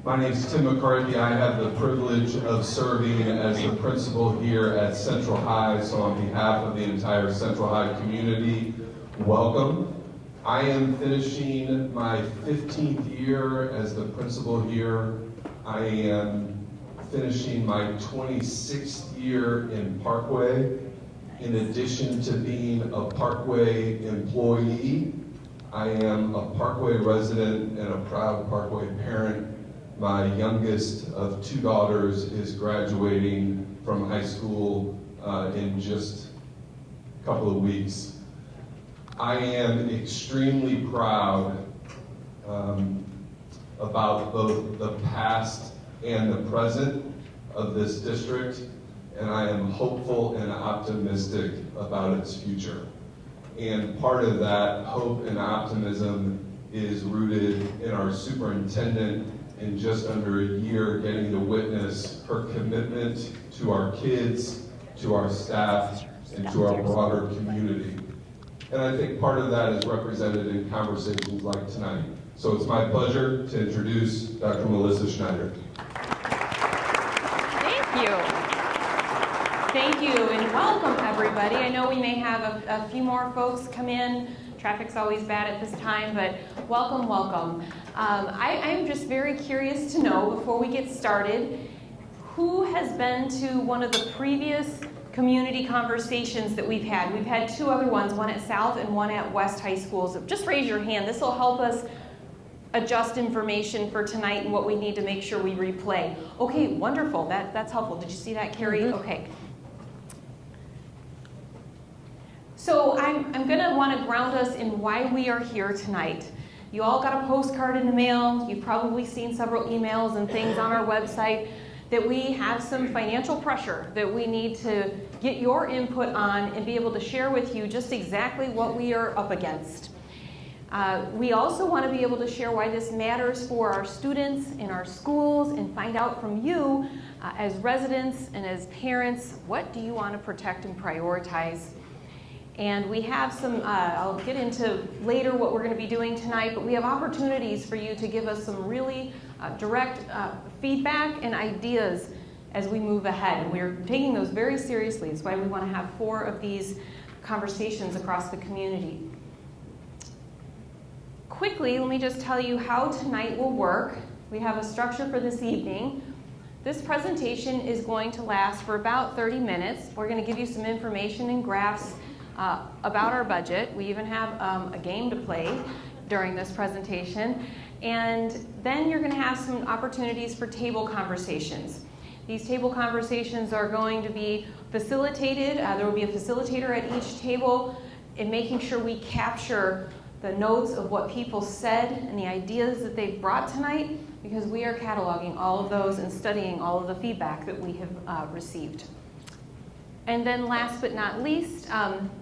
My name is Tim McCarthy. I have the privilege of serving as the principal here at Central High. So on behalf of the entire Central High community, welcome. I am finishing my 15th year as the principal here. I am finishing my 26th year in Parkway. In addition to being a Parkway employee, I am a Parkway resident and a proud Parkway parent. My youngest of two daughters is graduating from high school in just a couple of weeks. I am extremely proud about both the past and the present of this district, and I am hopeful and optimistic about its future. And part of that hope and optimism is rooted in our superintendent in just under a year getting to witness her commitment to our kids, to our staff, and to our broader community. And I think part of that is represented in conversations like tonight. So it's my pleasure to introduce Dr. Melissa Schneider. Thank you. Thank you, and welcome everybody. I know we may have a few more folks come in. Traffic's always bad at this time, but welcome, welcome. I'm just very curious to know, before we get started, who has been to one of the previous community conversations that we've had? We've had two other ones, one at South and one at West High Schools. Just raise your hand. This will help us adjust information for tonight and what we need to make sure we replay. Okay, wonderful. That's helpful. Did you see that, Carrie? Mm-hmm. Okay. So I'm going to want to ground us in why we are here tonight. You all got a postcard in the mail. You've probably seen several emails and things on our website that we have some financial pressure that we need to get your input on and be able to share with you just exactly what we are up against. We also want to be able to share why this matters for our students in our schools and find out from you as residents and as parents, what do you want to protect and prioritize? And we have some, I'll get into later what we're going to be doing tonight, but we have opportunities for you to give us some really direct feedback and ideas as we move ahead. And we're taking those very seriously. That's why we want to have 4 of these conversations across the community. Quickly, let me just tell you how tonight will work. We have a structure for this evening. This presentation is going to last for about 30 minutes. We're going to give you some information and graphs about our budget. We even have a game to play during this presentation. And then you're going to have some opportunities for table conversations. These table conversations are going to be facilitated. There will be a facilitator at each table in making sure we capture the notes of what people said and the ideas that they've brought tonight, because we are cataloging all of those and studying all of the feedback that we have received. And then last but not least,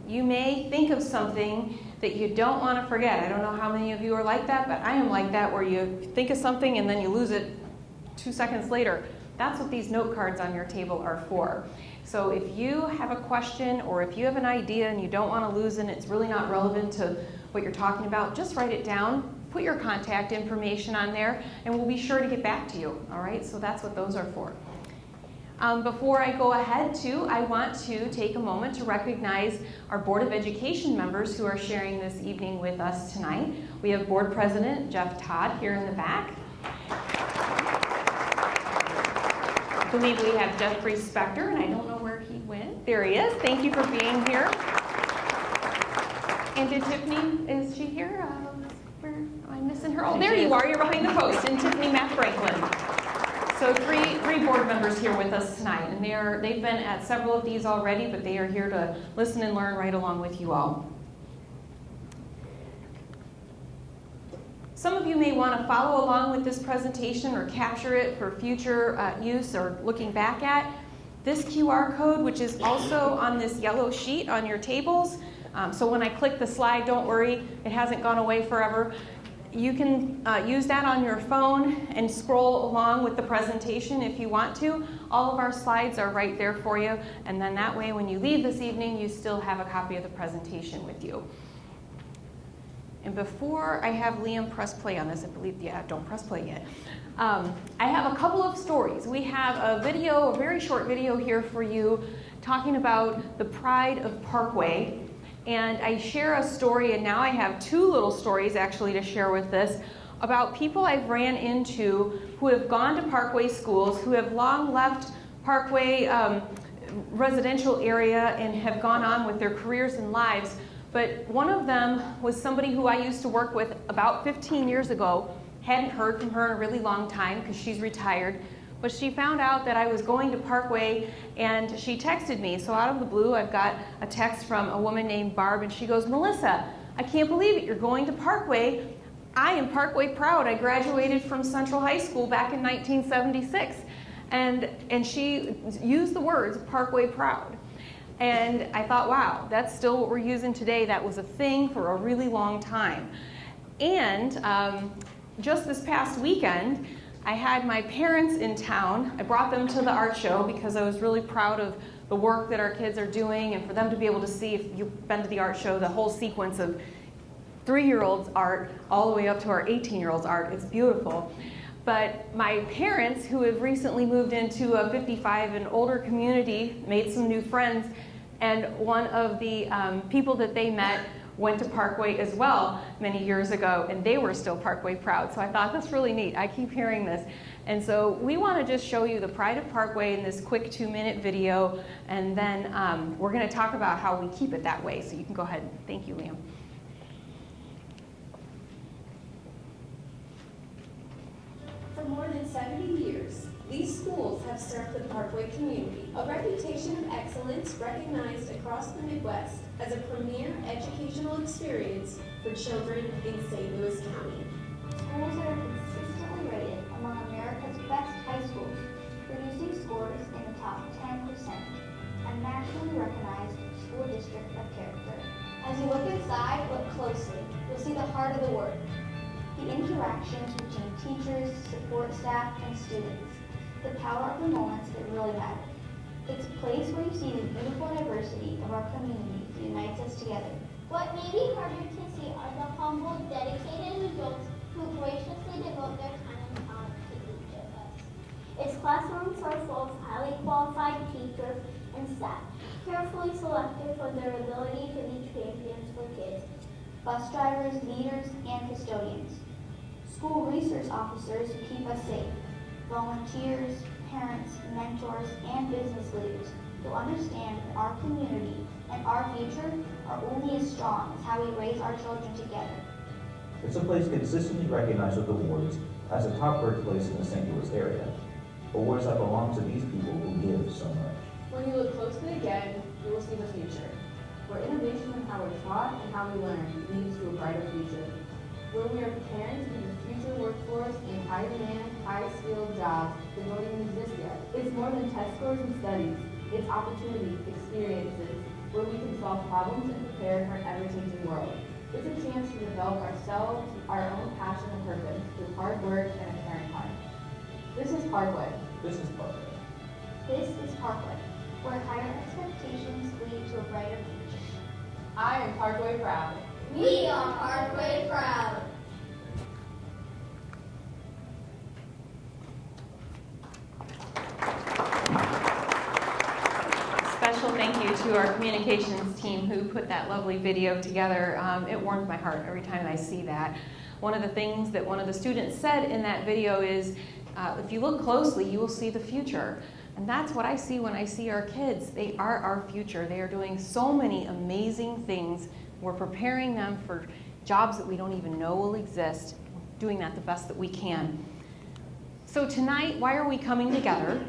you may think of something that you don't want to forget. I don't know how many of you are like that, but I am like that, where you think of something and then you lose it 2 seconds later. That's what these note cards on your table are for. So if you have a question or if you have an idea and you don't want to lose it, it's really not relevant to what you're talking about, just write it down, put your contact information on there, and we'll be sure to get back to you, all right? So that's what those are for. Before I go ahead I want to take a moment to recognize our Board of Education members who are sharing this evening with us tonight. We have Board President Jeff Todd here in the back. I believe we have Jeffrey Spector, and I don't know where he went. There he is. Thank you for being here. And did Tiffany, is she here? Where am I missing her? Oh, there you are. You're behind the post. And Tiffany Matt Franklin. So three board members here with us tonight, and they've been at several of these already, but they are here to listen and learn right along with you all. Some of you may want to follow along with this presentation or capture it for future use or looking back at. This QR code, which is also on this yellow sheet on your tables, so when I click the slide, don't worry, it hasn't gone away forever. You can use that on your phone and scroll along with the presentation if you want to. All of our slides are right there for you, and then that way when you leave this evening, you still have a copy of the presentation with you. And before I have Liam press play on this, I believe, yeah, don't press play yet. I have a couple of stories. We have a video, a very short video here for you, talking about the pride of Parkway. And I share a story, and now I have two little stories actually to share with this, about people I've ran into who have gone to Parkway schools, who have long left Parkway residential area and have gone on with their careers and lives. But one of them was somebody who I used to work with about 15 years ago. Hadn't heard from her in a really long time because she's retired. But she found out that I was going to Parkway and she texted me. So out of the blue, I've got a text from a woman named Barb, and she goes, "Melissa, I can't believe it. You're going to Parkway. I am Parkway proud. I graduated from Central High School back in 1976. And she used the words Parkway proud. And I thought, wow, that's still what we're using today. That was a thing for a really long time. And just this past weekend, I had my parents in town. I brought them to the art show because I was really proud of the work that our kids are doing, and for them to be able to see, if you've been to the art show, the whole sequence of 3-year-olds art all the way up to our 18-year-olds art. It's beautiful. But my parents, who have recently moved into a 55 and older community, made some new friends, and one of the people that they met went to Parkway as well many years ago, and they were still Parkway proud. So I thought that's really neat. I keep hearing this. And so we want to just show you the pride of Parkway in this quick 2-minute video, and then we're going to talk about how we keep it that way. So you can go ahead. Thank you, Liam. For more than 70 years, these schools have served the Parkway community, a reputation of excellence recognized across the Midwest as a premier educational experience for children in St. Louis County. Schools that are consistently rated among America's best high schools, producing scores in the top 10%, a nationally recognized school district of character. As you look inside, look closely. You'll see the heart of the work. The interactions between teachers, support staff, and students. The power of the moments that really matter. It's a place where you see the beautiful diversity of our community that unites us together. What may be harder to see are the humble, dedicated adults who graciously devote their time and talent to each of us. Its classrooms are full of highly qualified teachers and staff, carefully selected for their ability to be champions for kids. Bus drivers, leaders, and custodians. School resource officers who keep us safe. Volunteers, parents, mentors, and business leaders who understand that our community and our future are only as strong as how we raise our children together. It's a place consistently recognized with awards as a top birthplace in the St. Louis area. Awards that belong to these people who give so much. When you look closely again, you will see the future, where innovation in how we're taught and how we learn leads to a brighter future, where we are preparing to be the future workforce in high-demand, high-skilled jobs that don't even exist yet. It's more than test scores and studies. It's opportunity, experiences, where we can solve problems and prepare for an ever-changing world. It's a chance to develop ourselves, our own passion and purpose through hard work and a caring heart. This is Parkway. This is Parkway. This is Parkway, where higher expectations lead to a brighter future. I am Parkway proud. We are Parkway proud. Special thank you to our communications team who put that lovely video together. It warms my heart every time I see that. One of the things that one of the students said in that video is, if you look closely, you will see the future. And that's what I see when I see our kids. They are our future. They are doing so many amazing things. We're preparing them for jobs that we don't even know will exist, doing that the best that we can. So tonight, why are we coming together?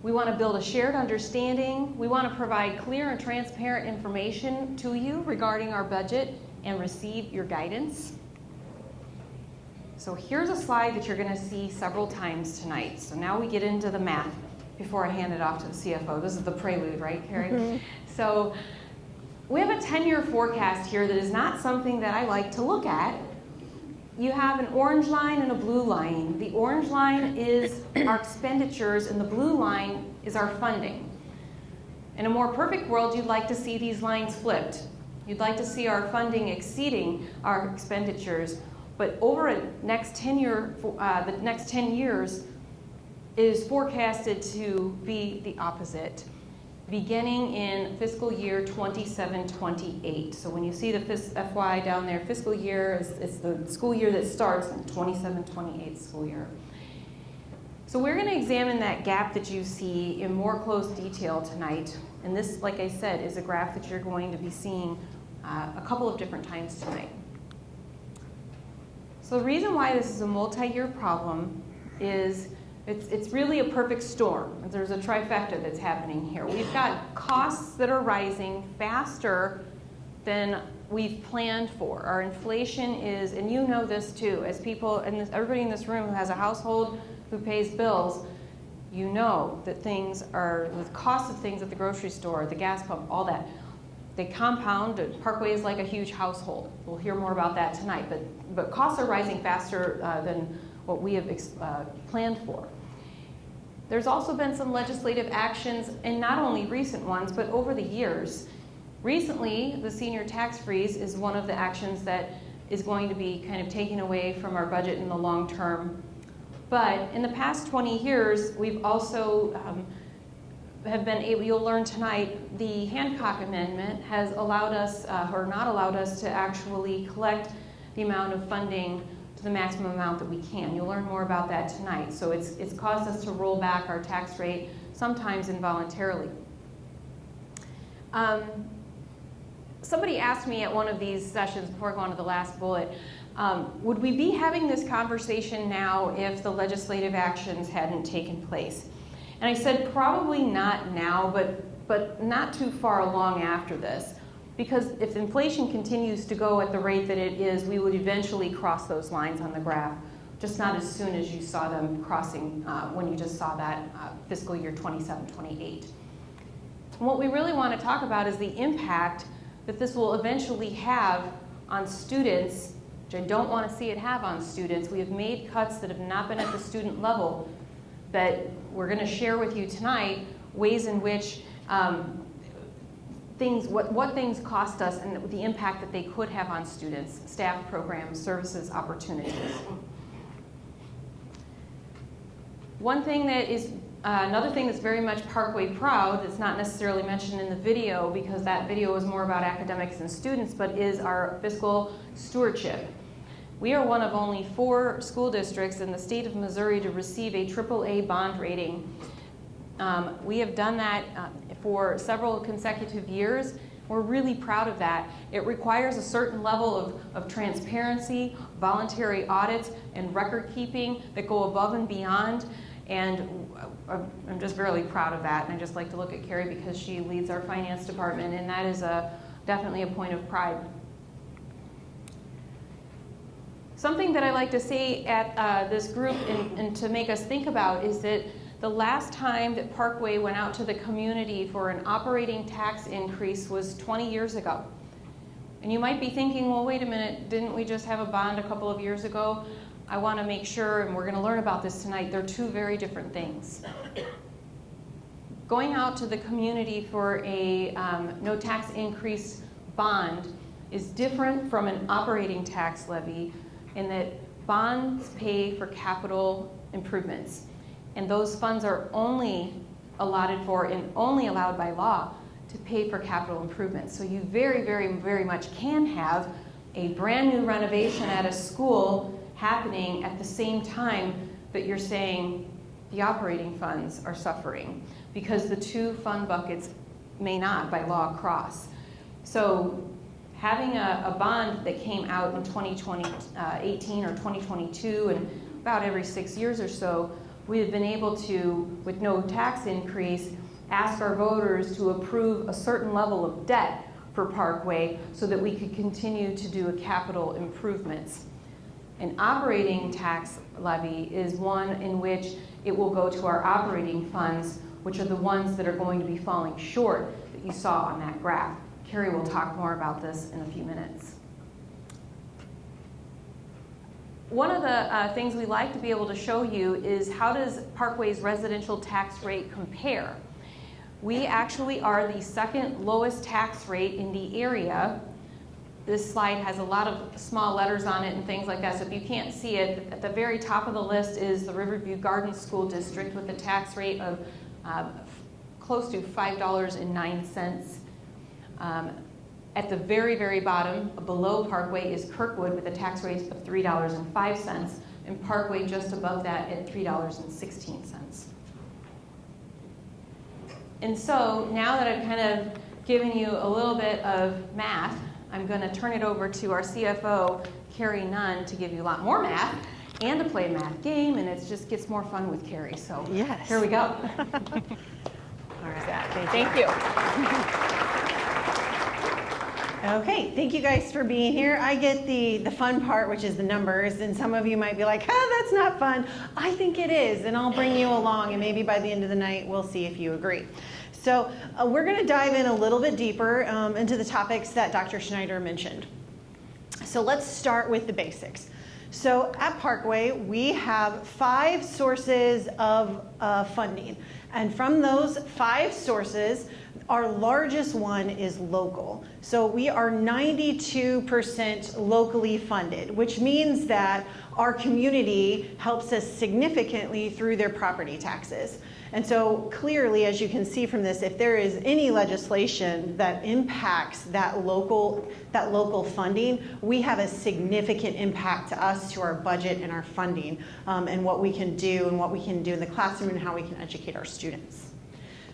We want to build a shared understanding. We want to provide clear and transparent information to you regarding our budget and receive your guidance. So here's a slide that you're going to see several times tonight. So now we get into the math before I hand it off to the CFO. This is the prelude, right, Carrie? Mm-hmm. So we have a 10-year forecast here that is not something that I like to look at. You have an orange line and a blue line. The orange line is our expenditures, and the blue line is our funding. In a more perfect world, you'd like to see these lines flipped. You'd like to see our funding exceeding our expenditures, but over the next 10 years is forecasted to be the opposite, beginning in fiscal year 27-28. So when you see the FY down there, fiscal year is the school year that starts in 27-28 school year. So we're going to examine that gap that you see in more close detail tonight. And this, like I said, is a graph that you're going to be seeing a couple of different times tonight. So the reason why this is a multi-year problem is it's really a perfect storm. There's a trifecta that's happening here. We've got costs that are rising faster than we've planned for. Our inflation is, and you know this too, as people, and everybody in this room who has a household who pays bills, you know that things are, the cost of things at the grocery store, the gas pump, all that, they compound. Parkway is like a huge household. We'll hear more about that tonight, but costs are rising faster than what we have planned for. There's also been some legislative actions, and not only recent ones, but over the years. Recently, the senior tax freeze is one of the actions that is going to be kind of taken away from our budget in the long term. But in the past 20 years, we've also have been able, you'll learn tonight, the Hancock Amendment has allowed us, or not allowed us, to actually collect the amount of funding to the maximum amount that we can. You'll learn more about that tonight. So it's caused us to roll back our tax rate, sometimes involuntarily. Somebody asked me at one of these sessions, before I go on to the last bullet, would we be having this conversation now if the legislative actions hadn't taken place? And I said, probably not now, but not too far along after this. Because if inflation continues to go at the rate that it is, we would eventually cross those lines on the graph, just not as soon as you saw them crossing when you just saw that fiscal year 27-28. And what we really want to talk about is the impact that this will eventually have on students, which I don't want to see it have on students. We have made cuts that have not been at the student level, but we're going to share with you tonight ways in which what things cost us and the impact that they could have on students, staff, programs, services, opportunities. One thing that is, another thing that's very much Parkway proud, that's not necessarily mentioned in the video because that video is more about academics and students, but is our fiscal stewardship. We are one of only 4 school districts in the state of Missouri to receive a AAA bond rating. We have done that for several consecutive years. We're really proud of that. It requires a certain level of transparency, voluntary audits, and record keeping that go above and beyond. And I'm just really proud of that. And I just like to look at Carrie because she leads our finance department, and that is definitely a point of pride. Something that I like to say at this group and to make us think about is that the last time that Parkway went out to the community for an operating tax increase was 20 years ago. And you might be thinking, well, wait a minute, didn't we just have a bond a couple of years ago? I want to make sure, and we're going to learn about this tonight, they're 2 very different things. Going out to the community for a no tax increase bond is different from an operating tax levy in that bonds pay for capital improvements. And those funds are only allotted for and only allowed by law to pay for capital improvements. So you very, very, very much can have a brand new renovation at a school happening at the same time that you're saying the operating funds are suffering, because the 2 fund buckets may not by law cross. So having a bond that came out in 2018 or 2022 and about every 6 years or so, we have been able to, with no tax increase, ask our voters to approve a certain level of debt for Parkway so that we could continue to do capital improvements. An operating tax levy is one in which it will go to our operating funds, which are the ones that are going to be falling short that you saw on that graph. Carrie will talk more about this in a few minutes. One of the things we like to be able to show you is how does Parkway's residential tax rate compare? We actually are the 2nd lowest tax rate in the area, This slide has a lot of small letters on it and things like that, so if you can't see it, at the very top of the list is the Riverview Gardens School District with a tax rate of close to $5.09. At the very, very bottom, below Parkway, is Kirkwood with a tax rate of $3.05, and Parkway just above that at $3.16. And so now that I've kind of given you a little bit of math, I'm going to turn it over to our CFO, Carrie Nunn, to give you a lot more math and to play a math game, and it just gets more fun with Carrie. So Yes. Here we go. All right. Thank you. Okay, thank you guys for being here. I get the fun part, which is the numbers, and some of you might be like, that's not fun. I think it is, and I'll bring you along, and maybe by the end of the night, we'll see if you agree. So we're gonna dive in a little bit deeper into the topics that Dr. Schneider mentioned. So let's start with the basics. So at Parkway, we have 5 sources of funding. And from those 5 sources, our largest one is local. So we are 92% locally funded, which means that our community helps us significantly through their property taxes. And so clearly, as you can see from this, if there is any legislation that impacts that local funding, we have a significant impact to us, to our budget and our funding, and what we can do in the classroom and how we can educate our students.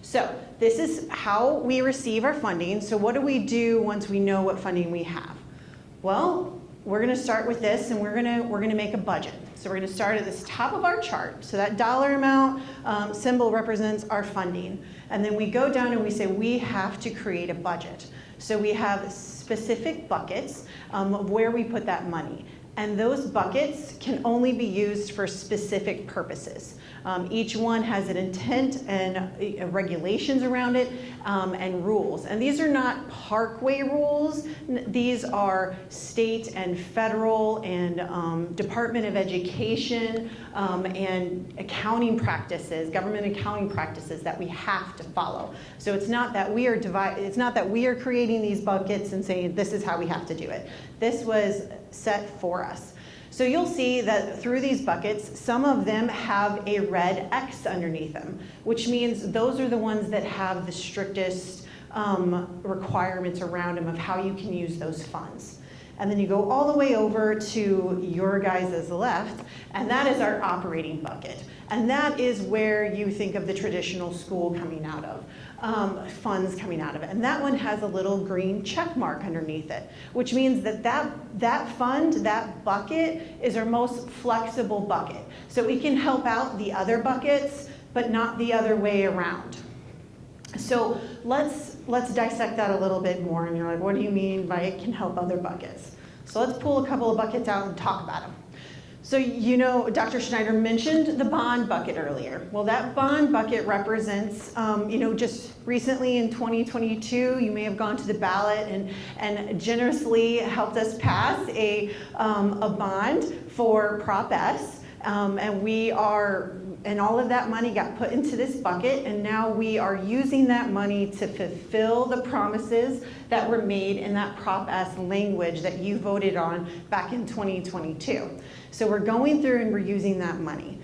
So this is how we receive our funding. So what do we do once we know what funding we have? Well, we're going to start with this, and we're going to make a budget. So we're going to start at this top of our chart. So that dollar amount symbol represents our funding. And then we go down and we say we have to create a budget. So we have specific buckets of where we put that money. And those buckets can only be used for specific purposes. Each one has an intent and regulations around it and rules. And these are not Parkway rules. These are state and federal and Department of Education and accounting practices, government accounting practices that we have to follow. So it's not that we are creating these buckets and saying this is how we have to do it. This was set for us. So you'll see that through these buckets, some of them have a red X underneath them, which means those are the ones that have the strictest requirements around them of how you can use those funds. And then you go all the way over to your guys' left, and that is our operating bucket. And that is where you think of the traditional school coming out of. Funds coming out of it. And that one has a little green check mark underneath it, which means that fund, that bucket, is our most flexible bucket. So we can help out the other buckets, but not the other way around. So let's dissect that a little bit more. And you're like, what do you mean by it can help other buckets? So let's pull a couple of buckets out and talk about them. So you know, Dr. Schneider mentioned the bond bucket earlier. Well, that bond bucket represents, just recently in 2022, you may have gone to the ballot and generously helped us pass a bond for Prop S, and all of that money got put into this bucket, and now we are using that money to fulfill the promises that were made in that Prop S language that you voted on back in 2022. So we're going through and we're using that money.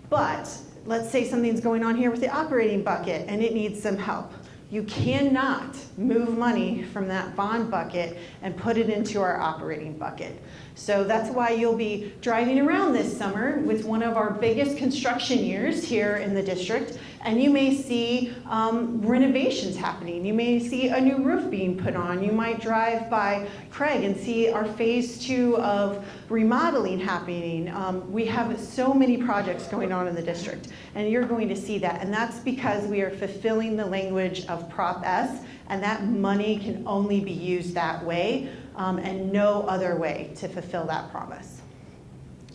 But let's say something's going on here with the operating bucket and it needs some help. You cannot move money from that bond bucket and put it into our operating bucket. So that's why you'll be driving around this summer with one of our biggest construction years here in the district, and you may see renovations happening. You may see a new roof being put on. You might drive by Craig and see our phase 2 of remodeling happening. We have so many projects going on in the district, and you're going to see that. And that's because we are fulfilling the language of Prop S, and that money can only be used that way and no other way to fulfill that promise.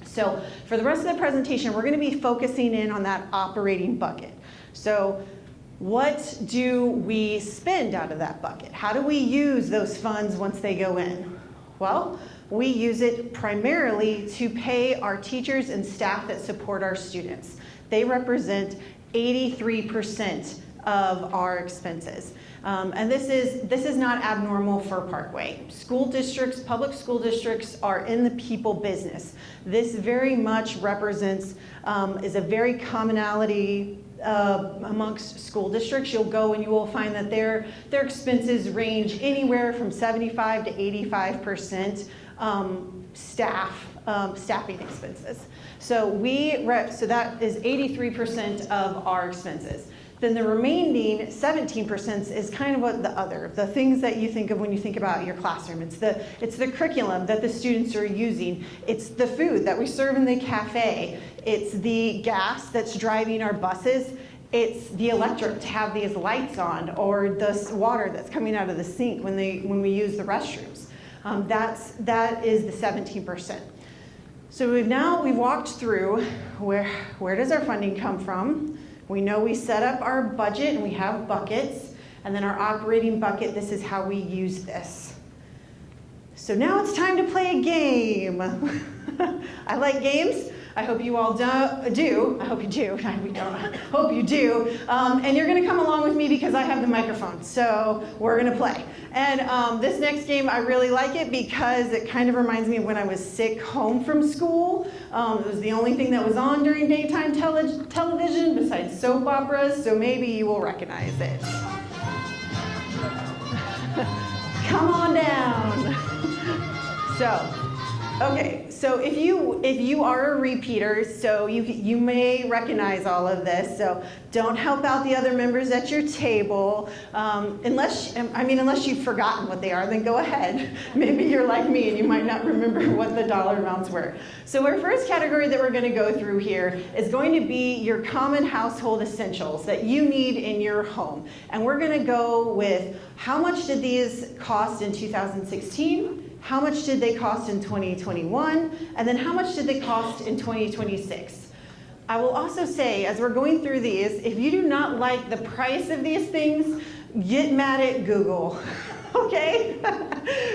So for the rest of the presentation, we're going to be focusing in on that operating bucket. So what do we spend out of that bucket? How do we use those funds once they go in? Well, we use it primarily to pay our teachers and staff that support our students. They represent 83% of our expenses. And this is not abnormal for Parkway. School districts, public school districts are in the people business. This very much represents, is a very commonality amongst school districts. You'll go and you will find that their expenses range anywhere from 75 to 85% staffing expenses. So that is 83% of our expenses. Then the remaining 17% is kind of what the things that you think of when you think about your classroom. It's the curriculum that the students are using. It's the food that we serve in the cafe. It's the gas that's driving our buses. It's the electric to have these lights on, or the water that's coming out of the sink when we use the restrooms. That is the 17%. So we've walked through where does our funding come from? We know we set up our budget and we have buckets, and then our operating bucket, this is how we use this. So now it's time to play a game. I like games. I hope you all do. I hope you do. We don't. I hope you do. And you're going to come along with me because I have the microphone. So we're going to play. And this next game, I really like it because it kind of reminds me of when I was sick home from school. It was the only thing that was on during daytime television besides soap operas. So maybe you will recognize it. Come on down. So if you are a repeater, so you may recognize all of this. So don't help out the other members at your table, unless you've forgotten what they are. Then go ahead. Maybe you're like me and you might not remember what the dollar amounts were. So our first category that we're going to go through here is going to be your common household essentials that you need in your home, and we're going to go with how much did these cost in 2016. How much did they cost in 2021? And then how much did they cost in 2026? I will also say, as we're going through these, if you do not like the price of these things, get mad at Google, okay?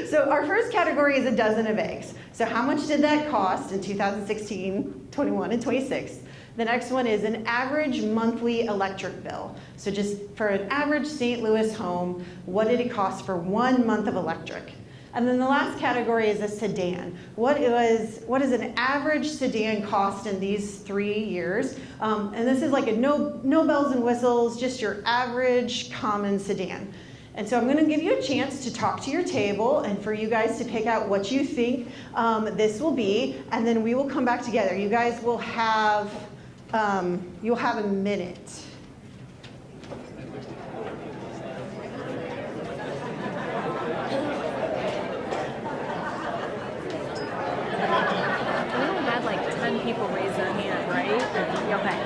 So our first category is a dozen of eggs. So how much did that cost in 2016, 21, and 26? The next one is an average monthly electric bill. So just for an average St. Louis home, what did it cost for 1 month of electric? And then the last category is a sedan. What does an average sedan cost in these 3 years? And this is like a no bells and whistles, just your average common sedan. And so I'm going to give you a chance to talk to your table and for you guys to pick out what you think this will be, and then we will come back together. You guys will have you'll have a minute. People raise their hand, right? Okay.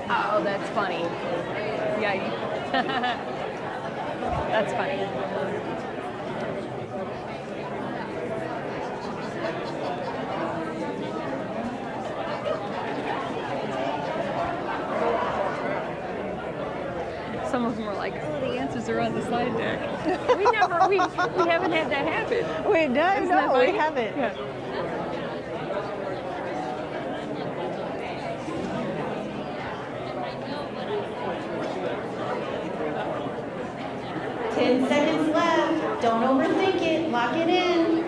Oh, that's funny. Yeah. That's funny. Some of them were like, oh, the answers are on the slide deck. We haven't had that happen. We haven't. Yeah. 10 seconds left. Don't overthink it. Lock it in.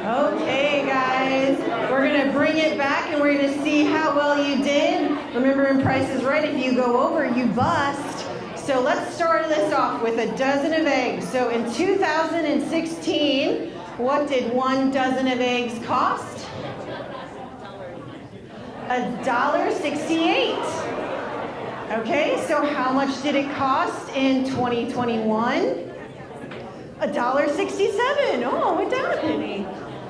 Okay, guys. We're going to bring it back and we're going to see how well you did. Remember, in Price is Right, if you go over, you bust. So let's start this off with a dozen of eggs. So in 2016, what did 1 dozen of eggs cost? $1.68. Okay, so how much did it cost in 2021? $1.67. Oh, it went down a penny.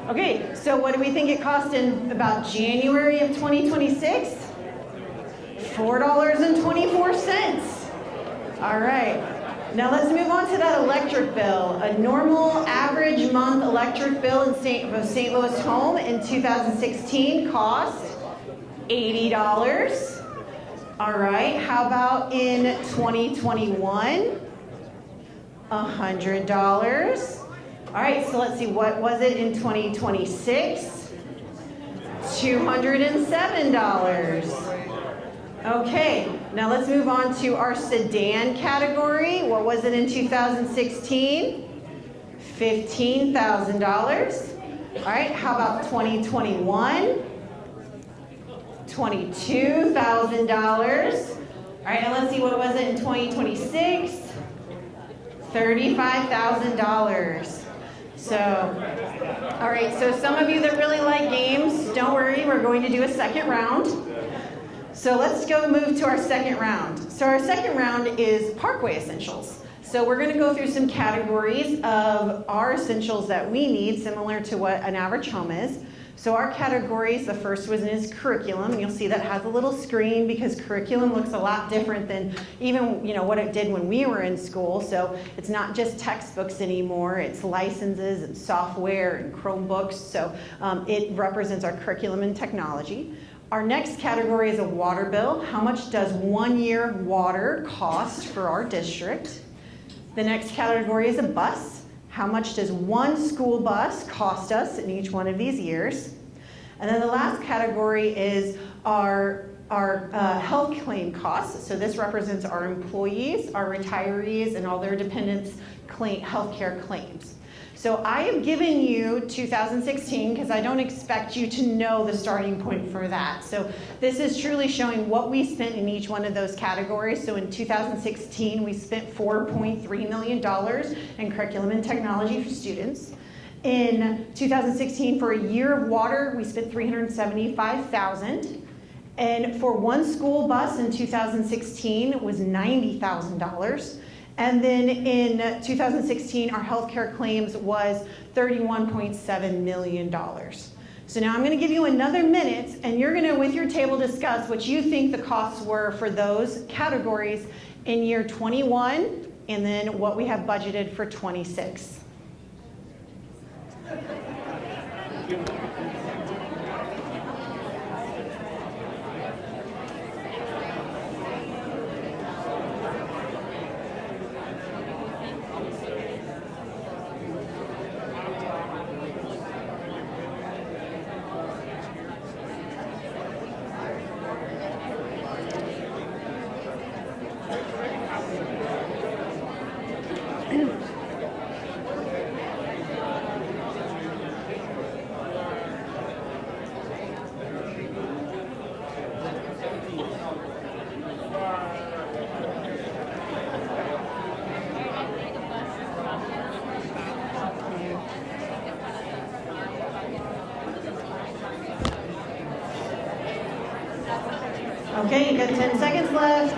Okay, so what do we think it cost in about January of 2026? $4.24. All right. Now let's move on to that electric bill. A normal average month electric bill in St. Louis home in 2016 cost $80. All right, how about in 2021? $100. All right, so let's see, what was it in 2026? $207. Okay, now let's move on to our sedan category. What was it in 2016? $15,000. All right, how about 2021? $22,000. All right, and let's see, what was it in 2026? $35,000. So, all right, so some of you that really like games, don't worry, we're going to do a second round. So let's go move to our second round. So our second round is Parkway Essentials. So we're going to go through some categories of our essentials that we need, similar to what an average home is. So our categories, the first one is curriculum. You'll see that has a little screen because curriculum looks a lot different than even what it did when we were in school. So it's not just textbooks anymore. It's licenses and software and Chromebooks. So it represents our curriculum and technology. Our next category is a water bill. How much does 1 year water cost for our district? The next category is a bus. How much does one school bus cost us in each one of these years? And then the last category is our health claim costs. So this represents our employees, our retirees, and all their dependents' healthcare claims. So I have given you 2016 because I don't expect you to know the starting point for that. So this is truly showing what we spent in each one of those categories. So in 2016, we spent $4.3 million in curriculum and technology for students. In 2016, for a year of water, we spent $375,000. And for one school bus in 2016, it was $90,000. And then in 2016, our healthcare claims was $31.7 million. So now I'm going to give you another minute, and you're going to, with your table, discuss what you think the costs were for those categories in year 21, and then what we have budgeted for 26. Okay, you got 10 seconds left.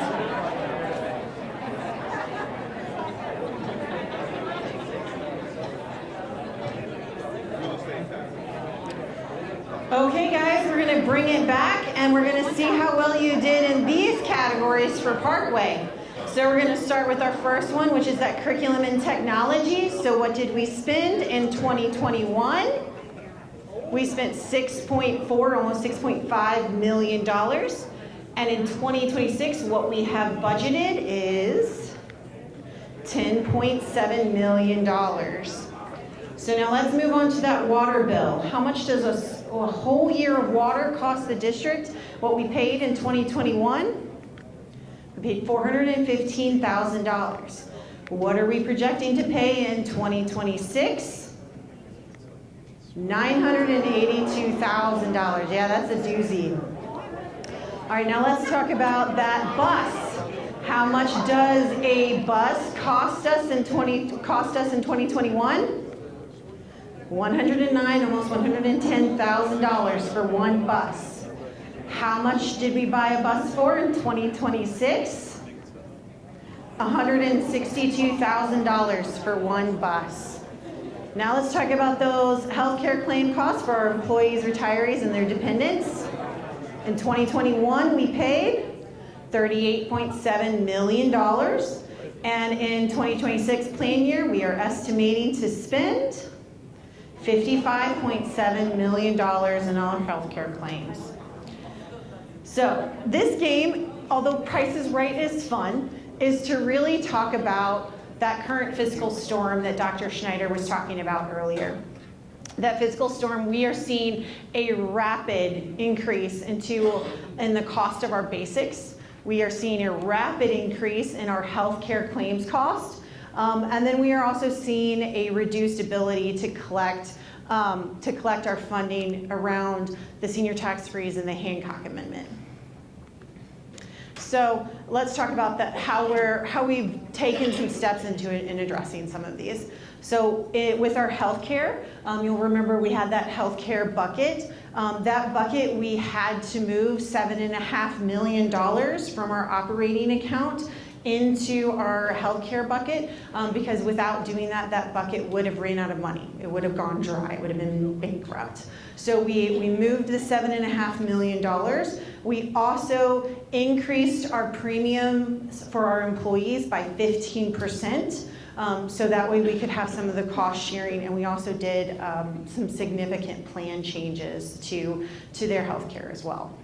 Okay guys, we're going to bring it back and we're going to see how well you did in these categories for Parkway. So we're going to start with our first one, which is that curriculum and technology. So what did we spend in 2021? We spent almost $6.5 million. And in 2026, what we have budgeted is $10.7 million. So now let's move on to that water bill. How much does a whole year of water cost the district? What we paid in 2021? We paid $415,000. What are we projecting to pay in 2026? $982,000. Yeah, that's a doozy. All right, now let's talk about that bus. How much does a bus cost us in 2021? $109,000, almost $110,000 for one bus. How much did we buy a bus for in 2026? $162,000 for one bus. Now let's talk about those healthcare claim costs for our employees, retirees, and their dependents. In 2021, we paid $38.7 million. And in 2026 plan year, we are estimating to spend $55.7 million in all healthcare claims. So this game, although Price is Right is fun, is to really talk about that current fiscal storm that Dr. Schneider was talking about earlier. That fiscal storm, we are seeing a rapid increase in the cost of our basics. We are seeing a rapid increase in our healthcare claims cost. And then we are also seeing a reduced ability to collect our funding around the senior tax freeze and the Hancock Amendment. So let's talk about that, how we've taken some steps in addressing some of these. So with our healthcare, you'll remember we had that healthcare bucket. That bucket, we had to move $7.5 million from our operating account into our healthcare bucket, because without doing that, that bucket would have ran out of money. It would have gone dry. It would have been bankrupt. So we moved the $7.5 million. We also increased our premiums for our employees by 15%. So that way we could have some of the cost sharing, and we also did some significant plan changes to their healthcare as well.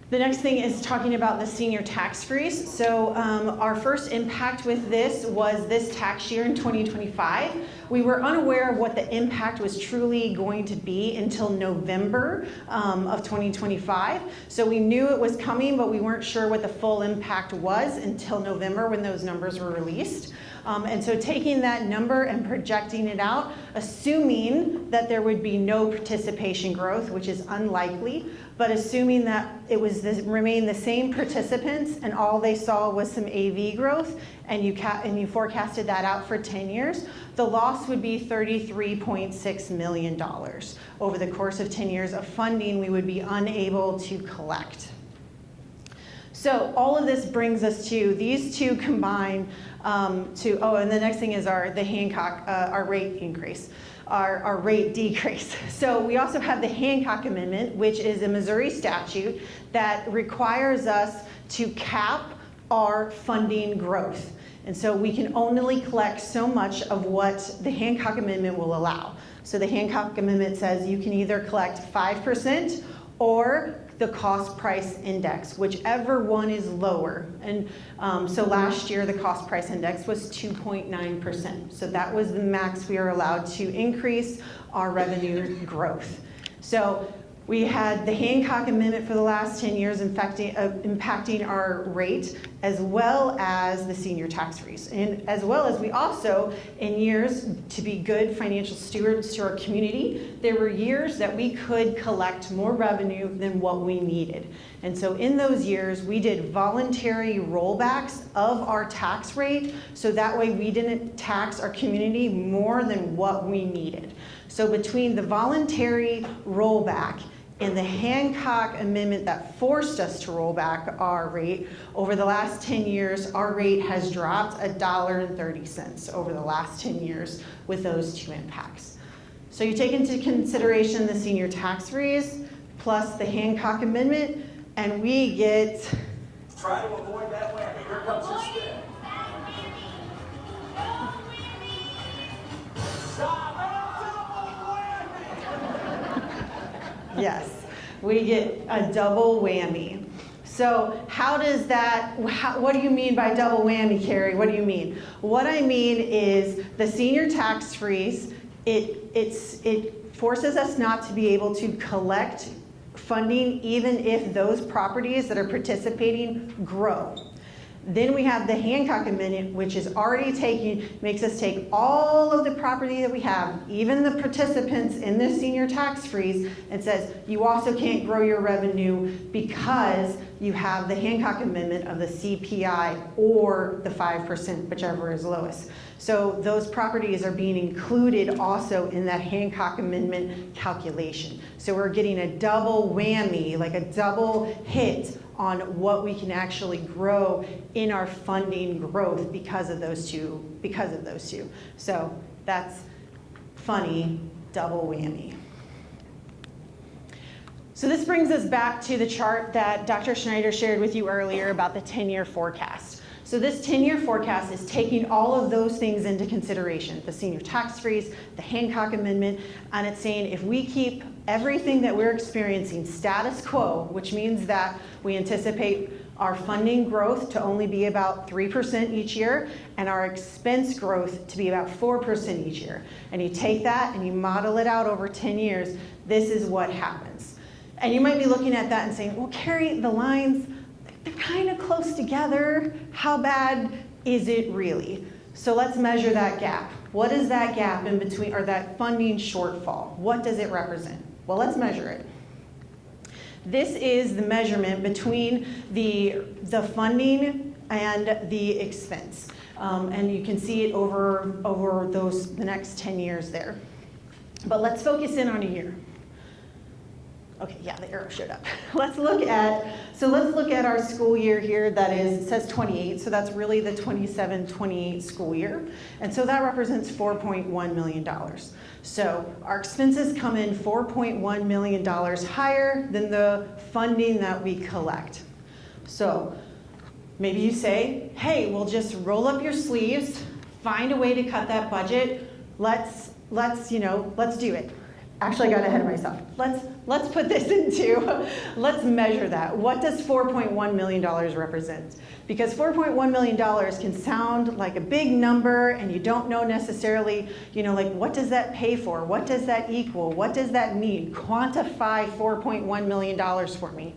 The next thing is talking about the senior tax freeze. So our first impact with this was this tax year in 2025. We were unaware of what the impact was truly going to be until November of 2025. So we knew it was coming, but we weren't sure what the full impact was until November when those numbers were released. And so taking that number and projecting it out, assuming that there would be no participation growth, which is unlikely, but assuming that it was remain the same participants and all they saw was some AV growth, and you forecasted that out for 10 years, the loss would be $33.6 million over the course of 10 years of funding we would be unable to collect. So all of this brings us to these two combine and the next thing is the Hancock, our rate increase. Our rate decrease. So we also have the Hancock Amendment, which is a Missouri statute that requires us to cap our funding growth. And so we can only collect so much of what the Hancock Amendment will allow. So the Hancock Amendment says you can either collect 5% or the cost price index, whichever one is lower. And so last year the cost price index was 2.9%. So that was the max we are allowed to increase our revenue growth. So we had the Hancock Amendment for the last 10 years impacting our rate, as well as the senior tax freeze. And as well as we also, in years to be good financial stewards to our community, there were years that we could collect more revenue than what we needed. And so in those years, we did voluntary rollbacks of our tax rate, so that way we didn't tax our community more than what we needed. So between the voluntary rollback and the Hancock Amendment that forced us to roll back our rate, over the last 10 years, our rate has dropped $1.30 over the last 10 years with those two impacts. So you take into consideration the senior tax freeze plus the Hancock Amendment, and we get... Try to avoid that whammy. Here comes the spin. Yes, we get a double whammy. So how does that, what do you mean by double whammy, Carrie? What do you mean? What I mean is the senior tax freeze, it forces us not to be able to collect funding even if those properties that are participating grow. Then we have the Hancock Amendment, which is already makes us take all of the property that we have, even the participants in the senior tax freeze, and says you also can't grow your revenue because you have the Hancock Amendment of the CPI or the 5%, whichever is lowest. So those properties are being included also in that Hancock Amendment calculation. So we're getting a double whammy, like a double hit on what we can actually grow in our funding growth because of those two. So that's funny, double whammy. So this brings us back to the chart that Dr. Schneider shared with you earlier about the 10-year forecast. So this 10-year forecast is taking all of those things into consideration, the senior tax freeze, the Hancock Amendment, and it's saying if we keep everything that we're experiencing status quo, which means that we anticipate our funding growth to only be about 3% each year, and our expense growth to be about 4% each year. And you take that and you model it out over 10 years, this is what happens. And you might be looking at that and saying, well, Carrie, the lines, they're kind of close together. How bad is it really? So let's measure that gap. What is that gap in between, or that funding shortfall? What does it represent? Well, let's measure it. This is the measurement between the funding and the expense. And you can see it over the next 10 years there. But let's focus in on a year. Okay, yeah, the arrow showed up. Let's look at our school year here. That is, it says 28, so that's really the 27-28 school year. And so that represents $4.1 million. So our expenses come in $4.1 million higher than the funding that we collect. So maybe you say, hey, we'll just roll up your sleeves, find a way to cut that budget. Let's do it. Actually, I got ahead of myself. Let's put this into, let's measure that. What does $4.1 million represent? Because $4.1 million can sound like a big number, and you don't know necessarily, like, what does that pay for? What does that equal? What does that mean? Quantify $4.1 million for me.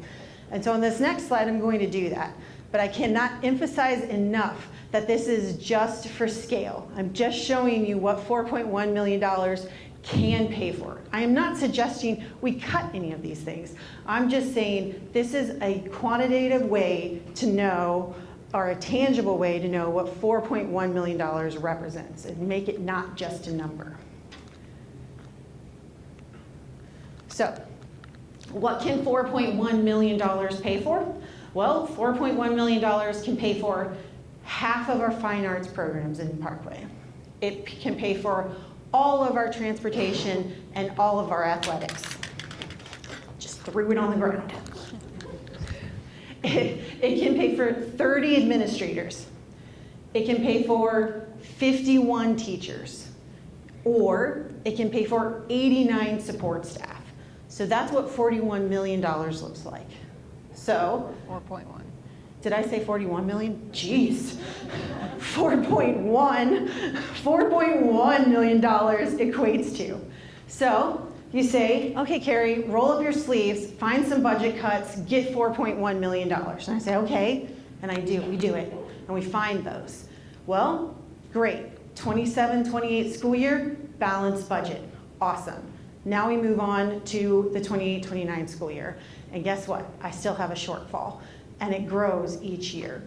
And so on this next slide, I'm going to do that. But I cannot emphasize enough that this is just for scale. I'm just showing you what $4.1 million can pay for. I am not suggesting we cut any of these things. I'm just saying this is a quantitative way to know, or a tangible way to know, what $4.1 million represents, and make it not just a number. So, what can $4.1 million pay for? Well, $4.1 million can pay for half of our fine arts programs in Parkway. It can pay for all of our transportation and all of our athletics. Just threw it on the ground. It can pay for 30 administrators. It can pay for 51 teachers. Or it can pay for 89 support staff. So that's what $41 million looks like. So 4.1. Did I say 41 million? Jeez. $4.1 million equates to. So you say, okay, Carrie, roll up your sleeves, find some budget cuts, get $4.1 million. And I say, okay, and we do it, and we find those. Well, great, 27-28 school year, balanced budget, awesome. Now we move on to the 28-29 school year, and guess what? I still have a shortfall. And it grows each year.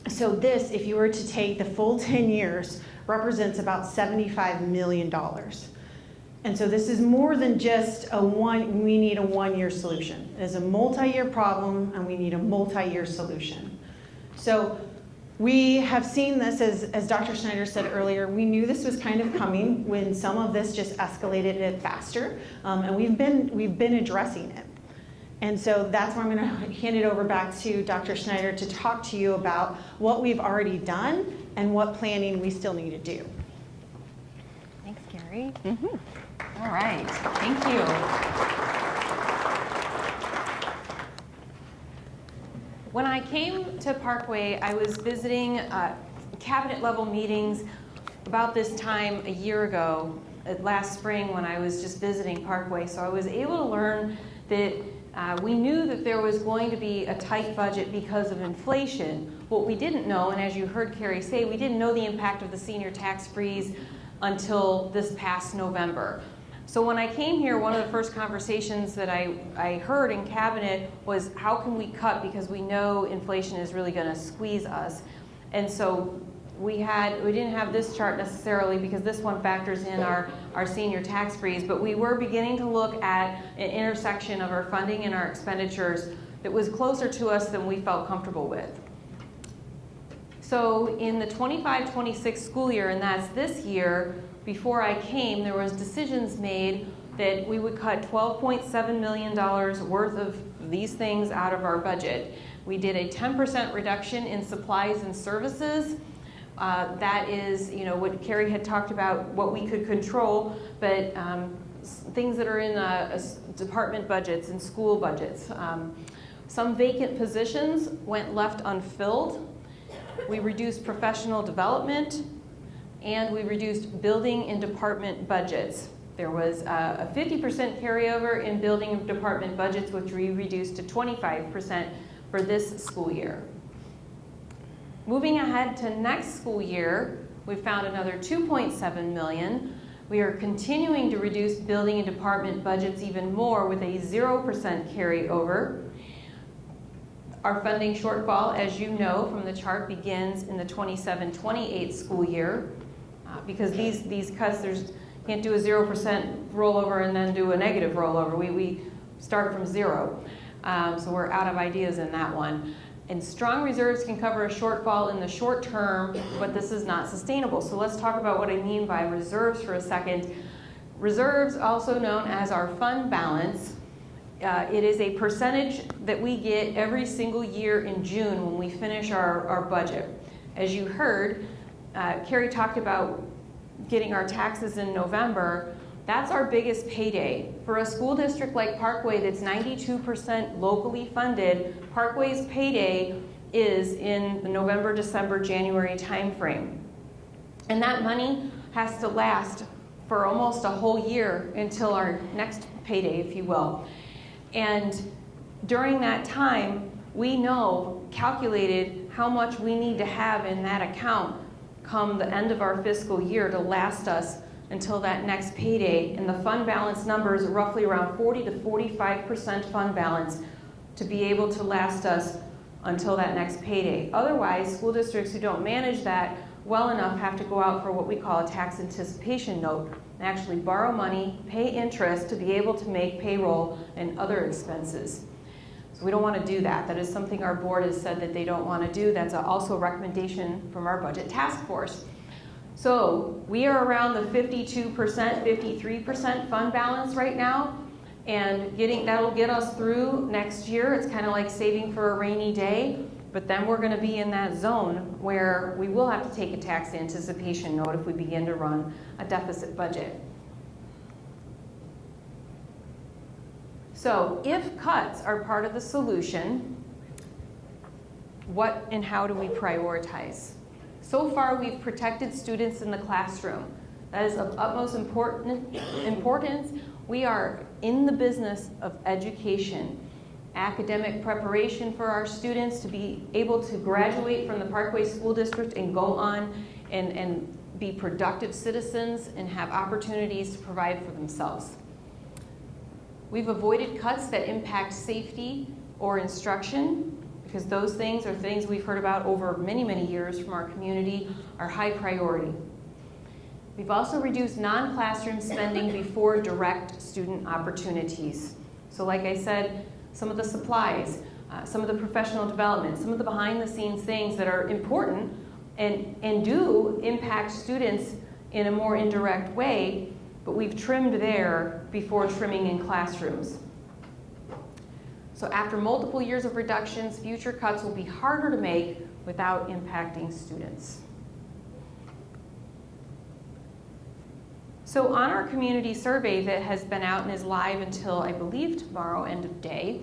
So this, if you were to take the full 10 years, represents about $75 million. And so this is more than just we need a one-year solution. It is a multi-year problem, and we need a multi-year solution. So we have seen this, as Dr. Schneider said earlier, we knew this was kind of coming when some of this just escalated it faster, and we've been addressing it. And so that's where I'm going to hand it over back to Dr. Schneider to talk to you about what we've already done and what planning we still need to do. Thanks, Carrie. All right, thank you. When I came to Parkway, I was visiting cabinet level meetings about this time a year ago, last spring, when I was just visiting Parkway. So I was able to learn that we knew that there was going to be a tight budget because of inflation. What we didn't know, and as you heard Carrie say, we didn't know the impact of the senior tax freeze until this past November. So when I came here, one of the first conversations that I heard in cabinet was, how can we cut, because we know inflation is really going to squeeze us. And so we didn't have this chart necessarily, because this one factors in our senior tax freeze, but we were beginning to look at an intersection of our funding and our expenditures that was closer to us than we felt comfortable with. So in the 25-26 school year, and that's this year, before I came, there was decisions made that we would cut $12.7 million worth of these things out of our budget. We did a 10% reduction in supplies and services. That is, what Carrie had talked about, what we could control, but things that are in department budgets and school budgets. Some vacant positions went left unfilled. We reduced professional development, and we reduced building and department budgets. There was a 50% carryover in building and department budgets, which we reduced to 25% for this school year. Moving ahead to next school year, we found another $2.7 million. We are continuing to reduce building and department budgets even more with a 0% carryover. Our funding shortfall, as you know from the chart, begins in the 27-28 school year. Because these cuts, can't do a 0% rollover and then do a negative rollover. We start from zero. So we're out of ideas in that one. And strong reserves can cover a shortfall in the short term, but this is not sustainable. So let's talk about what I mean by reserves for a second. Reserves, also known as our fund balance, it is a percentage that we get every single year in June when we finish our budget. As you heard, Carrie talked about getting our taxes in November. That's our biggest payday. For a school district like Parkway that's 92% locally funded, Parkway's payday is in the November, December, January timeframe. And that money has to last for almost a whole year until our next payday, if you will. And during that time, we calculated how much we need to have in that account come the end of our fiscal year to last us until that next payday. And the fund balance numbers are roughly around 40 to 45% fund balance to be able to last us until that next payday. Otherwise, school districts who don't manage that well enough have to go out for what we call a tax anticipation note and actually borrow money, pay interest to be able to make payroll and other expenses. So we don't want to do that. That is something our board has said that they don't want to do. That's also a recommendation from our budget task force. So we are around the 52%, 53% fund balance right now, and that'll get us through next year. It's kind of like saving for a rainy day, but then we're going to be in that zone where we will have to take a tax anticipation note if we begin to run a deficit budget. So if cuts are part of the solution, what and how do we prioritize? So far, we've protected students in the classroom. That is of utmost importance. We are in the business of education, academic preparation for our students to be able to graduate from the Parkway School District and go on and be productive citizens and have opportunities to provide for themselves. We've avoided cuts that impact safety or instruction, because those things are things we've heard about over many, many years from our community, are high priority. We've also reduced non-classroom spending before direct student opportunities. So like I said, some of the supplies, some of the professional development, some of the behind-the-scenes things that are important and do impact students in a more indirect way, but we've trimmed there before trimming in classrooms. So after multiple years of reductions, future cuts will be harder to make without impacting students. So on our community survey that has been out and is live until, I believe, tomorrow, end of day,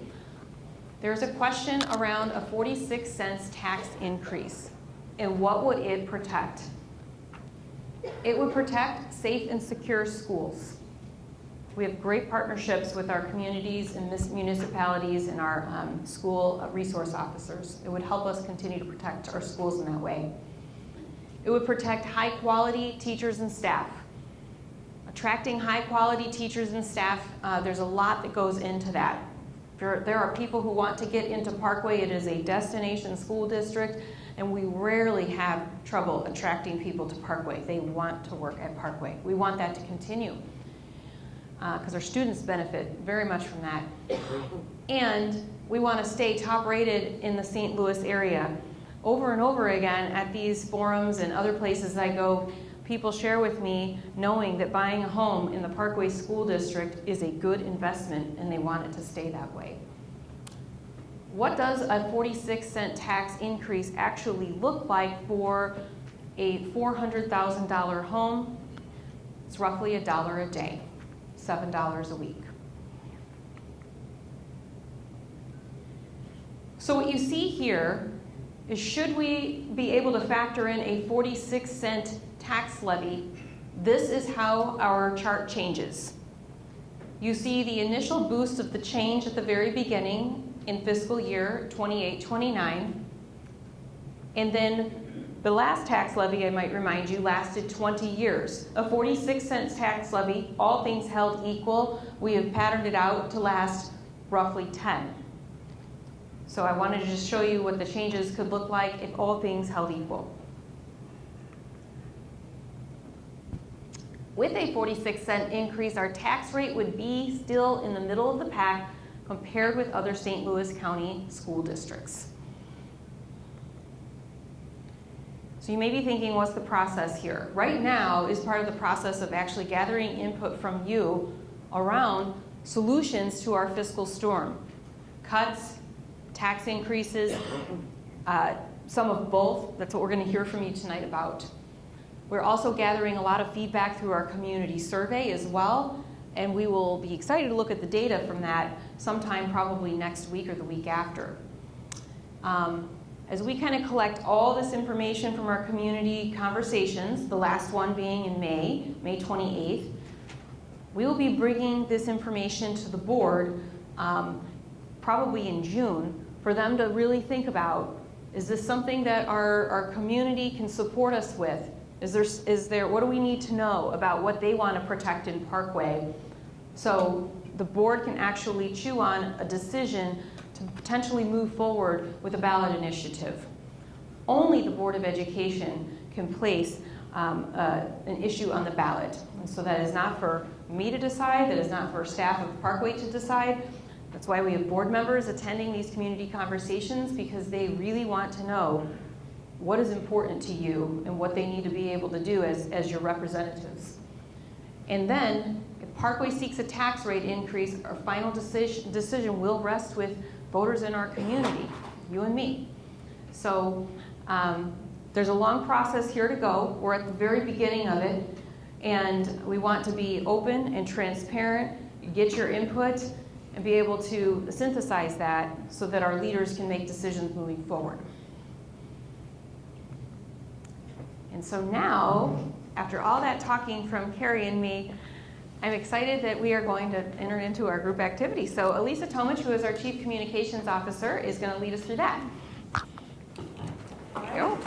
there's a question around a 46-cent tax increase. And what would it protect? It would protect safe and secure schools. We have great partnerships with our communities and municipalities and our school resource officers. It would help us continue to protect our schools in that way. It would protect high-quality teachers and staff. Attracting high-quality teachers and staff, there's a lot that goes into that. There are people who want to get into Parkway. It is a destination school district, and we rarely have trouble attracting people to Parkway. They want to work at Parkway. We want that to continue because our students benefit very much from that. And we want to stay top rated in the St. Louis area. Over and over again at these forums and other places I go, people share with me knowing that buying a home in the Parkway School District is a good investment and they want it to stay that way. What does a 46-cent tax increase actually look like for a $400,000 home? It's roughly $1 a day, $7 a week. So what you see here is, should we be able to factor in a 46-cent tax levy, this is how our chart changes. You see the initial boost of the change at the very beginning in fiscal year 28-29, and then the last tax levy, I might remind you, lasted 20 years. A 46-cent tax levy, all things held equal, we have patterned it out to last roughly 10. So I wanted to just show you what the changes could look like if all things held equal. With a 46-cent increase, our tax rate would be still in the middle of the pack compared with other St. Louis County school districts. So you may be thinking, what's the process here? Right now is part of the process of actually gathering input from you around solutions to our fiscal storm. Cuts, tax increases, some of both. That's what we're going to hear from you tonight about. We're also gathering a lot of feedback through our community survey as well, and we will be excited to look at the data from that sometime probably next week or the week after. As we kind of collect all this information from our community conversations, the last one being in May 28th, we will be bringing this information to the board probably in June for them to really think about, is this something that our community can support us with? Is there, what do we need to know about what they want to protect in Parkway? So the board can actually chew on a decision to potentially move forward with a ballot initiative. Only the Board of Education can place an issue on the ballot. And so that is not for me to decide, that is not for staff of Parkway to decide. That's why we have board members attending these community conversations, because they really want to know what is important to you and what they need to be able to do as your representatives. And then, if Parkway seeks a tax rate increase, our final decision will rest with voters in our community, you and me. So there's a long process here to go. We're at the very beginning of it, and we want to be open and transparent, get your input, and be able to synthesize that so that our leaders can make decisions moving forward. And so now, after all that talking from Carrie and me, I'm excited that we are going to enter into our group activity. So Elisa Tomich, who is our Chief Communications Officer, is going to lead us through that. Thank you.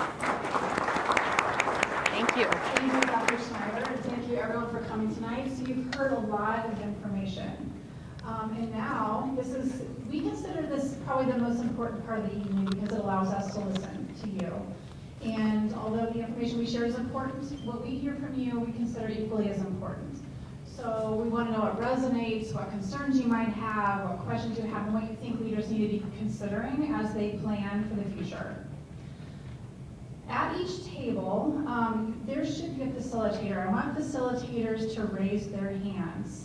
Thank you. Thank you, Dr. Schneider, and thank you everyone for coming tonight. So you've heard a lot of information. And now, we consider this probably the most important part of the evening because it allows us to listen to you. And although the information we share is important, what we hear from you we consider equally as important. So we want to know what resonates, what concerns you might have, what questions you have, and what you think leaders need to be considering as they plan for the future. At each table, there should be a facilitator. I want facilitators to raise their hands.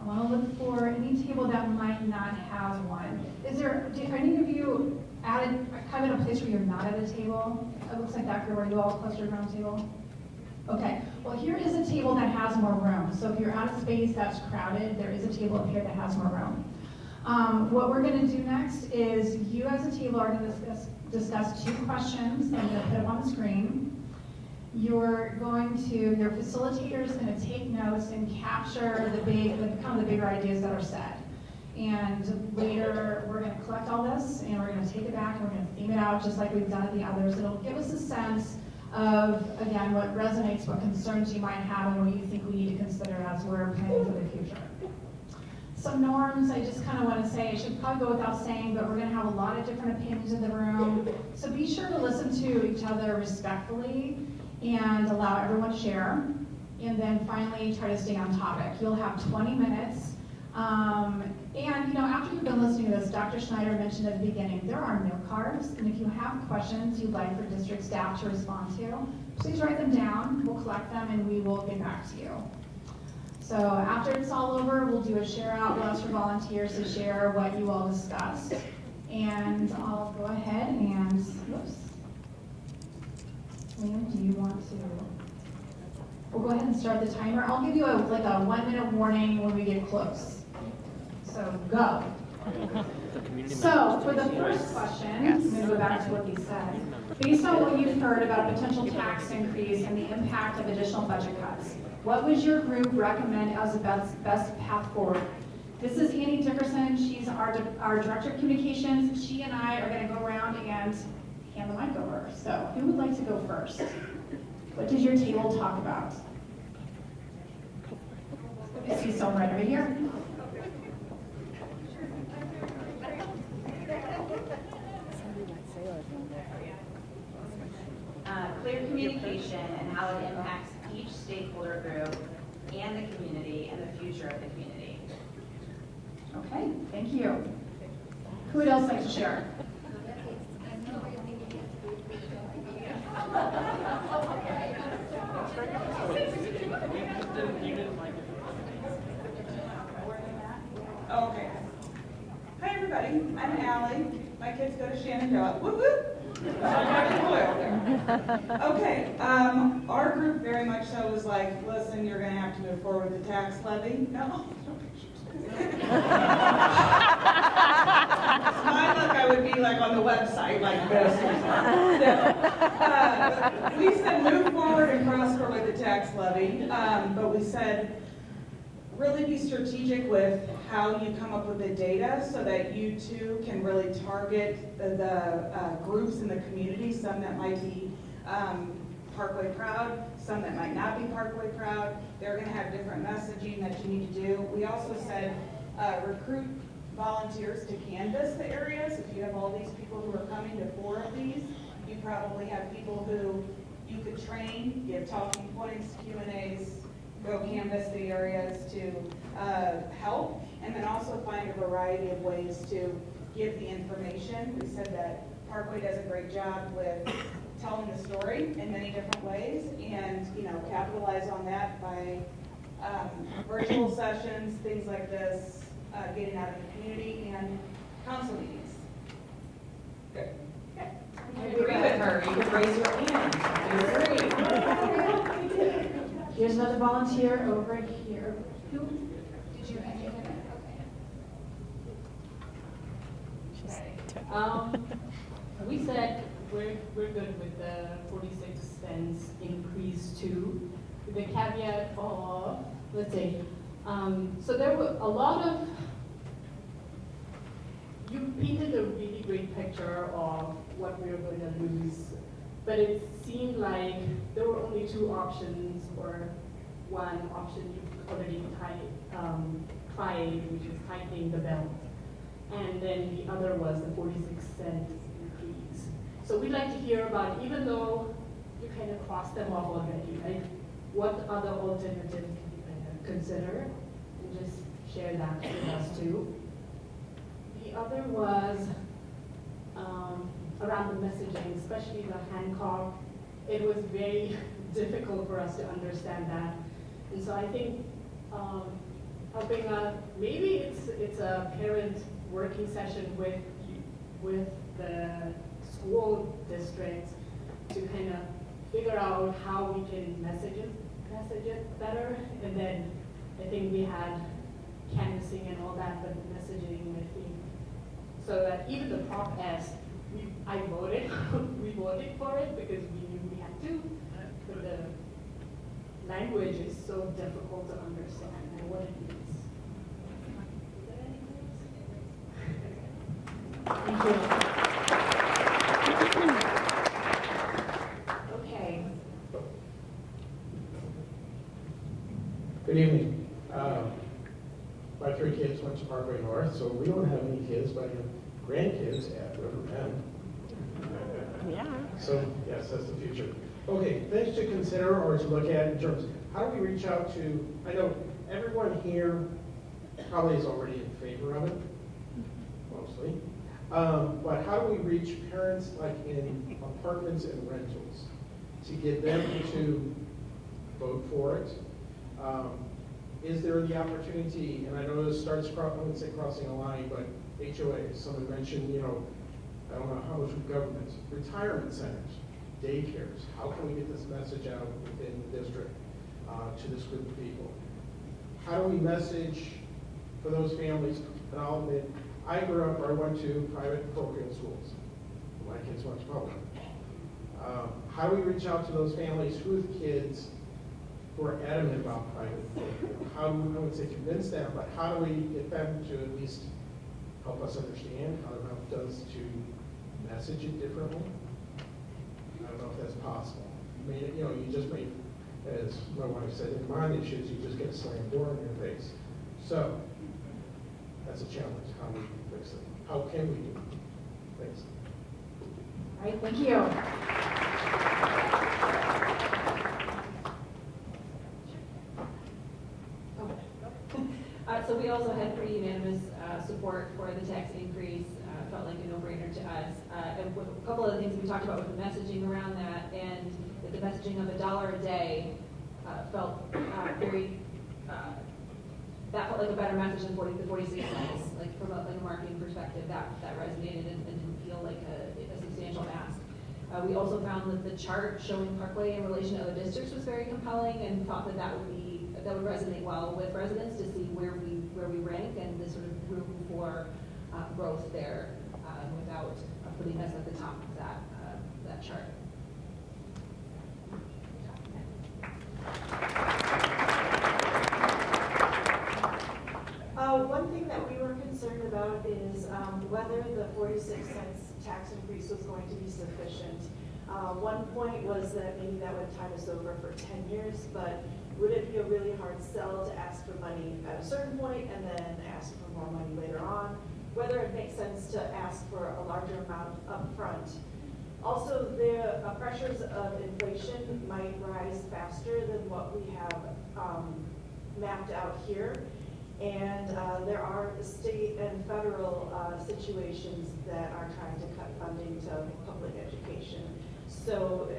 I want to look for any table that might not have one. Do any of you kind of in a place where you're not at a table? It looks like that group. Are you all clustered around a table? Okay, well here is a table that has more room. So if you're at a space that's crowded, there is a table up here that has more room. What we're going to do next is you as a table are going to discuss 2 questions. I'm going to put them on the screen. Your facilitator is going to take notes and capture the bigger ideas that are said. And later, we're going to collect all this, and we're going to take it back, and we're going to theme it out just like we've done at the others. It'll give us a sense of, again, what resonates, what concerns you might have, and what you think we need to consider as we're planning for the future. Some norms, I just kind of want to say, I should probably go without saying, but we're going to have a lot of different opinions in the room. So be sure to listen to each other respectfully and allow everyone to share. And then finally, try to stay on topic. You'll have 20 minutes. And after you've been listening to this, Dr. Schneider mentioned at the beginning, there are note cards, and if you have questions you'd like for district staff to respond to, please write them down, we'll collect them, and we will get back to you. So after it's all over, we'll do a share out, we'll ask for volunteers to share what you all discussed. And I'll go ahead and, whoops. Liam, do you want to? We'll go ahead and start the timer. I'll give you a 1-minute warning when we get close. So go. So for the first question, I'm going to go back to what you said. Based on what you've heard about a potential tax increase and the impact of additional budget cuts, what would your group recommend as the best path forward? This is Annie Dickerson. She's our Director of Communications. She and I are going to go around and hand the mic over. So who would like to go first? What does your table talk about? I see someone right over here. Clear communication and how it impacts each stakeholder group and the community and the future of the community. Okay, thank you. Who would else like to share? Okay. Hi, everybody. I'm Allie. My kids go to Shenandoah. Whoop, whoop. Okay. Our group very much so was like, listen, you're going to have to move forward with the tax levy. No. My luck, I would be like on the website like this. We said move forward and prosper with the tax levy, but we said really be strategic with how you come up with the data so that you too can really target the groups in the community, some that might be Parkway proud, some that might not be Parkway proud. They're going to have different messaging that you need to do. We also said recruit volunteers to canvass the areas. If you have all these people who are coming to 4 of these, you probably have people who you could train, give talking points, Q&As, go canvass the areas to help, and then also find a variety of ways to give the information. We said that Parkway does a great job with telling the story in many different ways, and capitalize on that by virtual sessions, things like this, getting out in the community, and council meetings. Good. I agree with her. You can raise your hand. You agree. Here's another volunteer over here. Who did you end it? We said we're good with the 46 cents increase too, with the caveat of, let's say, so there were a lot of, you painted a really great picture of what we were going to lose, but it seemed like there were only 2 options, or one option you've already tried, which is tightening the belt, and then the other was the 46-cent increase. So we'd like to hear about, even though you kind of crossed them off already, right? What other alternatives can you kind of consider, and just share that with us too. The other was around the messaging, especially the Hancock. It was very difficult for us to understand that. And so I think helping maybe it's a parent working session with the school districts to kind of figure out how we can message it better. And then I think we had canvassing and all that, but the messaging, I think, so that even the Prop S, I voted, we voted for it because we knew we had to, but the language is so difficult to understand and what it means. Thank you. Okay. Good evening. My 3 kids went to Parkway North, so we don't have any kids, but I have grandkids at River Bend. Yeah. So, yes, that's the future. Okay, things to consider or to look at in terms of how do we reach out to, I know everyone here probably is already in favor of it, mostly. But how do we reach parents like in apartments and rentals to get them to vote for it? Is there the opportunity, and I know this starts, I wouldn't say crossing a line, but HOAs, someone mentioned, I don't know how much with government, retirement centers, daycares, how can we get this message out within the district to this group of people? How do we message for those families? And I'll admit, I grew up, I went to private parochial schools. My kids went to public. How do we reach out to those families whose kids who are adamant about private parochial? How do we, I would say convince them, but how do we get them to at least help us understand, how to help us to message it differently? I don't know if that's possible. I mean, you know, you just may, as my wife said, in mine issues, you just get a slammed door in your face. So, that's a challenge, how we fix it. How can we do it? Thanks. All right, thank you. So we also had pretty unanimous support for the tax increase. Felt like a no-brainer to us. And with a couple of the things we talked about with the messaging around that, and that the messaging of $1 a day felt very. That felt like a better message than 46 cents. Like from a marketing perspective, that resonated and didn't feel like a substantial ask. We also found that the chart showing Parkway in relation to other districts was very compelling, and thought that would resonate well with residents to see where we rank and the sort of room for growth there without putting us at the top of that chart. One thing that we were concerned about is whether the 46 cents tax increase was going to be sufficient. One point was that maybe that would tide us over for 10 years, but would it be a really hard sell to ask for money at a certain point and then ask for more money later on? Whether it makes sense to ask for a larger amount up front. Also, the pressures of inflation might rise faster than what we have mapped out here. And there are state and federal situations that are trying to cut funding to public education. So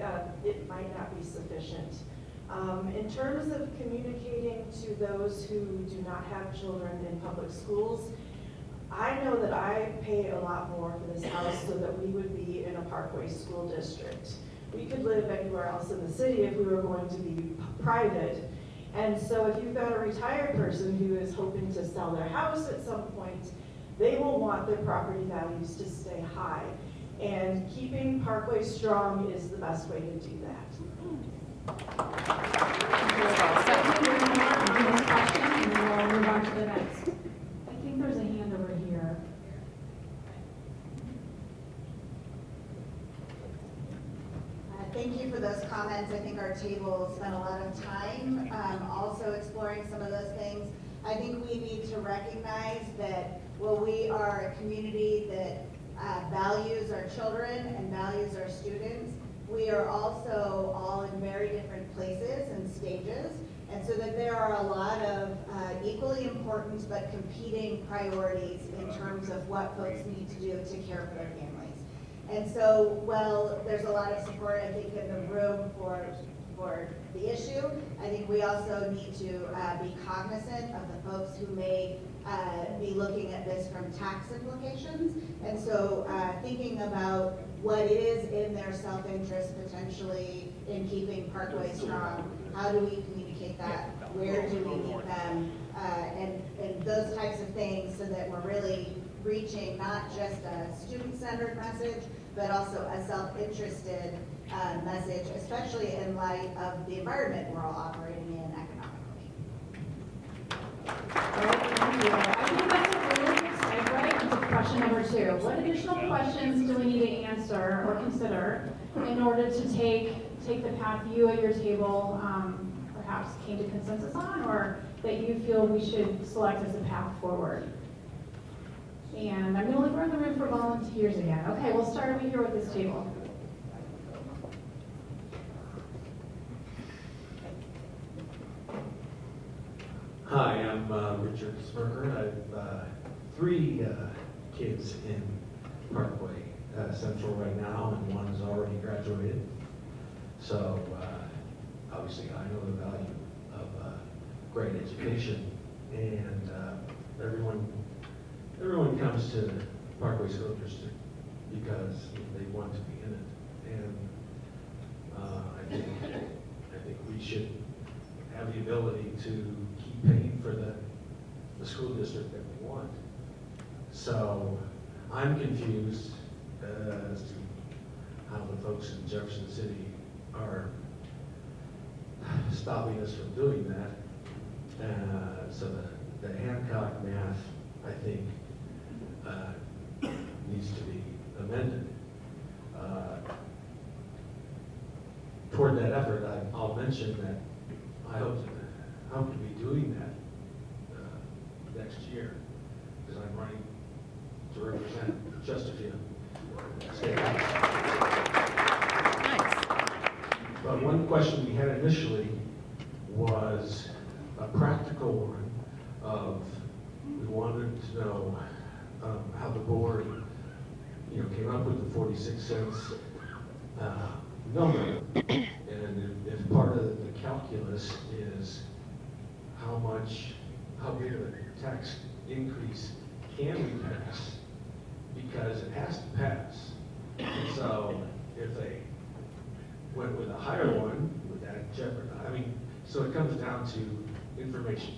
it might not be sufficient. In terms of communicating to those who do not have children in public schools, I know that I pay a lot more for this house so that we would be in a Parkway school district. We could live anywhere else in the city if we were going to be private. And so if you've got a retired person who is hoping to sell their house at some point, they will want their property values to stay high. And keeping Parkway strong is the best way to do that. And then we'll move on to the next. I think there's a hand over here. Thank you for those comments. I think our table spent a lot of time also exploring some of those things. I think we need to recognize that while we are a community that values our children and values our students, we are also all in very different places and stages, and so that there are a lot of equally important but competing priorities in terms of what folks need to do to care for their families. And so, while there's a lot of support, I think, in the room for the issue, I think we also need to be cognizant of the folks who may be looking at this from tax implications. And so thinking about what it is in their self-interest potentially in keeping Parkway strong, how do we communicate that, where do we meet them, and those types of things, so that we're really reaching not just a student-centered message, but also a self-interested message, especially in light of the environment we're all operating in economically. All right, thank you. I think that's a really good segue into question number 2. What additional questions do we need to answer or consider in order to take the path you at your table perhaps came to consensus on, or that you feel we should select as a path forward? And I'm going to look around the room for volunteers again. Okay, we'll start over here with this table. Hi, I'm Richard Smirker. I've 3 kids in Parkway Central right now, and one has already graduated. So obviously I know the value of great education, and everyone comes to Parkway School District because they want to be in it. And I think we should have the ability to keep paying for the school district that we want. So I'm confused as to how the folks in Jefferson City are stopping us from doing that. So the Hancock math, I think, needs to be amended. Toward that effort, I'll mention that I hope to be doing that next year, because I'm running to represent Chesterfield State House. But one question we had initially was a practical one of, we wanted to know how the board, came up with the 46 cents number. And if part of the calculus is how big of a tax increase can we pass, because it has to pass. And so if they went with a higher one, would that jeopardize? So it comes down to information,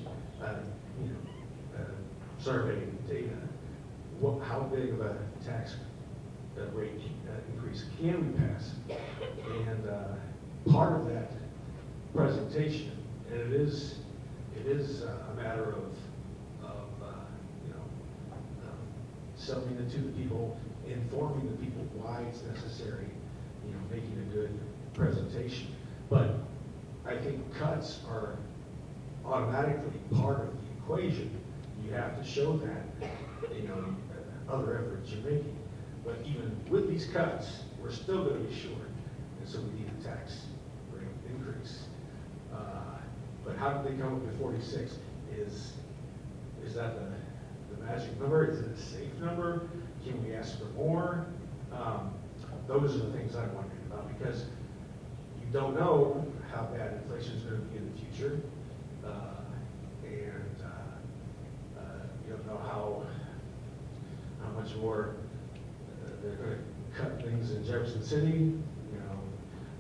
survey data. How big of a tax rate increase can we pass? And part of that presentation, and it is a matter of selling it to the people, informing the people why it's necessary, making a good presentation. But I think cuts are automatically part of the equation. You have to show that, other efforts you're making. But even with these cuts, we're still going to be short, and so we need a tax rate increase. But how did they come up with 46? Is that the magic number? Is it a safe number? Can we ask for more? Those are the things I'm wondering about, because you don't know how bad inflation is going to be in the future, and you don't know how much more they're going to cut things in Jefferson City.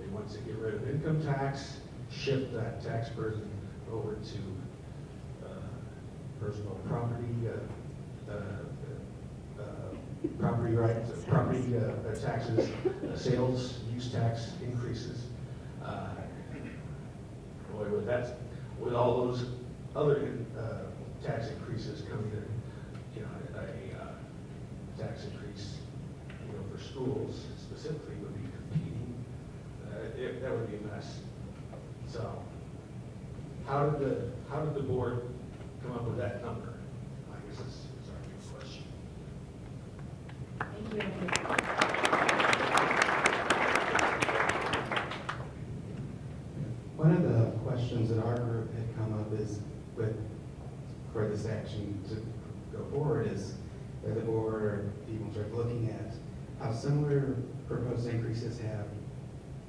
They want to get rid of income tax, shift that tax burden over to personal property, property rights, property taxes, sales use tax increases. With all those other tax increases coming in, a tax increase, for schools specifically would be competing. That would be a mess. So, how did the board come up with that number? I guess that's our next question. Thank you. One of the questions that our group had come up is for this action to go forward is that the board or people start looking at how similar proposed increases have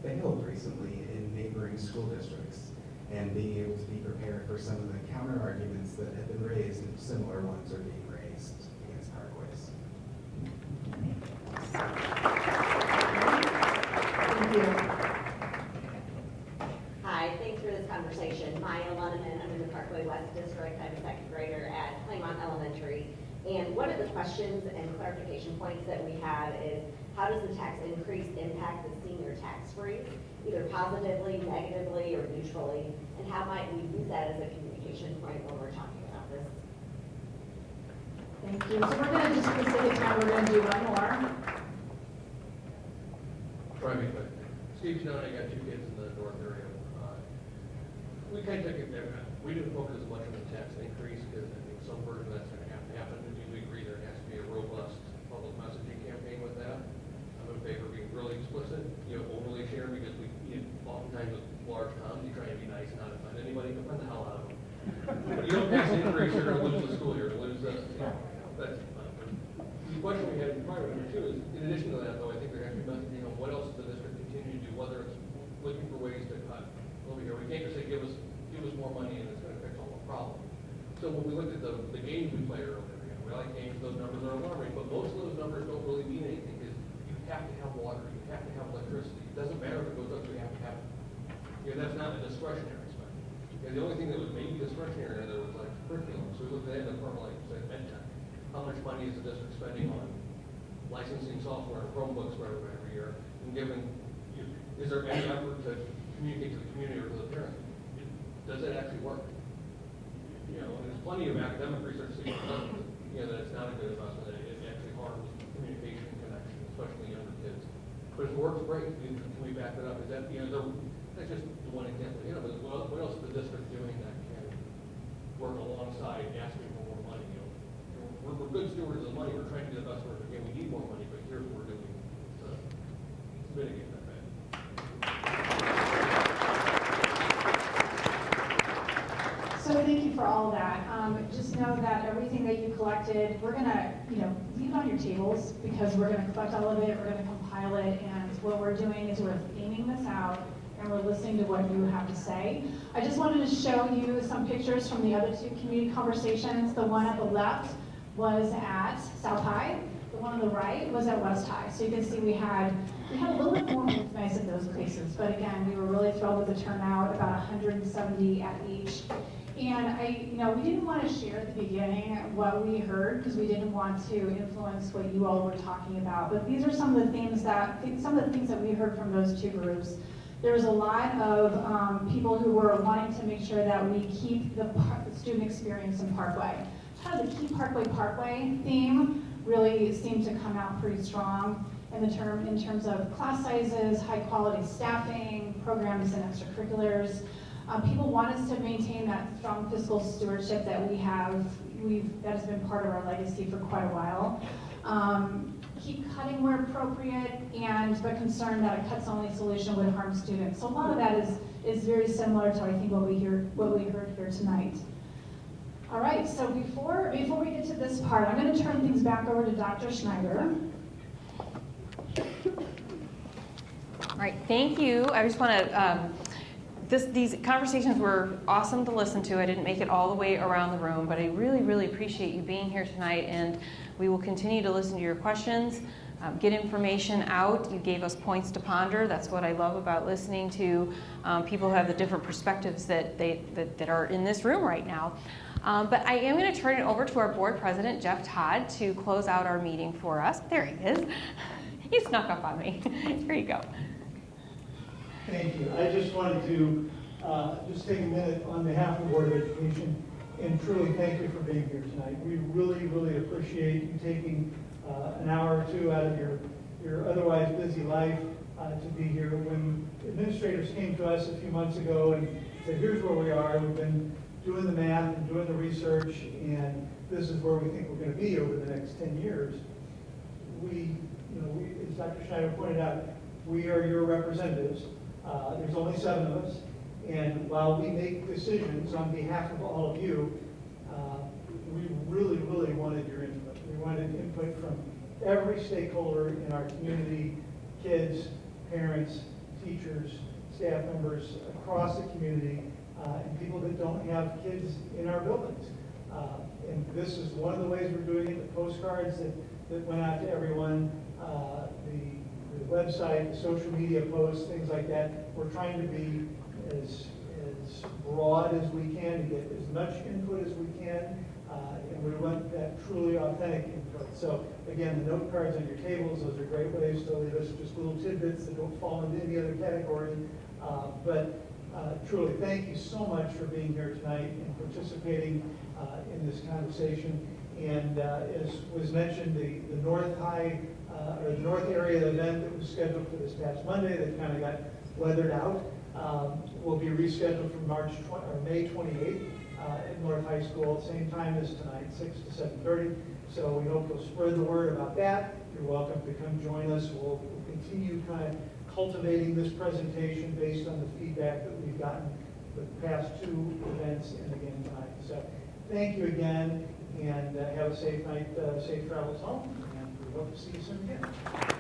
failed recently in neighboring school districts, and being able to be prepared for some of the counter arguments that have been raised and similar ones are being raised against Parkways. Thank you. Hi, thanks for this conversation. Maya Lunneman, I'm in the Parkway West District. I'm a second grader at Claymont Elementary. And one of the questions and clarification points that we had is, how does the tax increase impact the senior tax freeze, either positively, negatively, or neutrally? And how might we use that as a communication point when we're talking about this? Thank you. So we're going to just for the sake of time, we're going to do one more. Try to be quick. Steve Snow, I got 2 kids in the north area. We kind of took it there. We didn't focus as much on the tax increase because I think some version of that's going to have to happen. Do we agree there has to be a robust public messaging campaign with that? I'm in favor of being really explicit, overly share, because oftentimes with large towns, you try to be nice and not offend anybody, offend the hell out of them. But you don't pass the increase, you're going to lose the school, you're going to lose the, that's, the question we had prior to too is, in addition to that though, I think there has to be messaging on what else does the district continue to do, whether it's looking for ways to cut over here. We can't just say, give us more money and it's going to fix all the problems. So when we looked at the games we play earlier, we like games, those numbers are alarming, but most of those numbers don't really mean anything because you have to have water, you have to have electricity. It doesn't matter if it goes up, you have to have it. That's not a discretionary spend. The only thing that was maybe discretionary there was like curriculum, so we looked at it in the form like, say, MedTech. how much money is the district spending on licensing software, Chromebooks, whatever, every year, and is there any effort to communicate to the community or to the parents? Does it actually work? You know, and there's plenty of academic research that that it's not a good investment, that it actually harms communication and connection, especially younger kids. But if it works, great. Can we back that up? Is that, that's just one example. But what else is the district doing that can work alongside asking for more money? We're good stewards of the money. We're trying to do the best work we can. We need more money, but here's what we're doing to mitigate that bad. So thank you for all of that. Just know that everything that you collected, we're gonna, leave it on your tables because we're gonna collect all of it, we're gonna compile it, and what we're doing is we're theming this out and we're listening to what you have to say. I just wanted to show you some pictures from the other two community conversations. The one at the left was at South High. The one on the right was at West High. So you can see we had a little bit more nice at those places, but again, we were really thrilled with the turnout, about 170 at each. And we didn't want to share at the beginning what we heard because we didn't want to influence what you all were talking about. But these are some of the things that we heard from those two groups. There was a lot of people who were wanting to make sure that we keep the student experience in Parkway. Kind of the Keep Parkway theme really seemed to come out pretty strong in terms of class sizes, high quality staffing, programs and extracurriculars. People want us to maintain that strong fiscal stewardship that we have. That has been part of our legacy for quite a while. Keep cutting where appropriate, but concerned that a cuts-only solution would harm students. So a lot of that is very similar to I think what we heard here tonight. All right. So before we get to this part, I'm going to turn things back over to Dr. Schneider. All right. Thank you. I just want to. These conversations were awesome to listen to. I didn't make it all the way around the room, but I really, really appreciate you being here tonight, and we will continue to listen to your questions, get information out. You gave us points to ponder. That's what I love about listening to people who have the different perspectives that are in this room right now. But I am going to turn it over to our board president, Jeff Todd, to close out our meeting for us. There he is. He snuck up on me. Here you go. Thank you. I just wanted to just take a minute on behalf of the Board of Education and truly thank you for being here tonight. We really, really appreciate you taking an hour or two out of your otherwise busy life to be here. When administrators came to us a few months ago and said, here's where we are, we've been doing the math and doing the research, and this is where we think we're going to be over the next 10 years. As Dr. Schneider pointed out, we are your representatives. There's only 7 of us, and while we make decisions on behalf of all of you, we really, really wanted your input. We wanted input from every stakeholder in our community, kids, parents, teachers, staff members across the community, and people that don't have kids in our buildings. And this is one of the ways we're doing it, the postcards that went out to everyone, the website, the social media posts, things like that. We're trying to be as broad as we can to get as much input as we can, and we want that truly authentic input. So again, the note cards on your tables, those are great ways to leave us just little tidbits that don't fall into any other category. But truly, thank you so much for being here tonight and participating in this conversation. And as was mentioned, the North High or the North Area event that was scheduled for this past Monday that kind of got weathered out will be rescheduled for May 28th at North High School at the same time as tonight, 6 to 7:30. So we hope you'll spread the word about that. You're welcome to come join us. We'll continue kind of cultivating this presentation based on the feedback that we've gotten with the past 2 events and again tonight. So thank you again, and have a safe night, safe travels home, and we hope to see you soon again.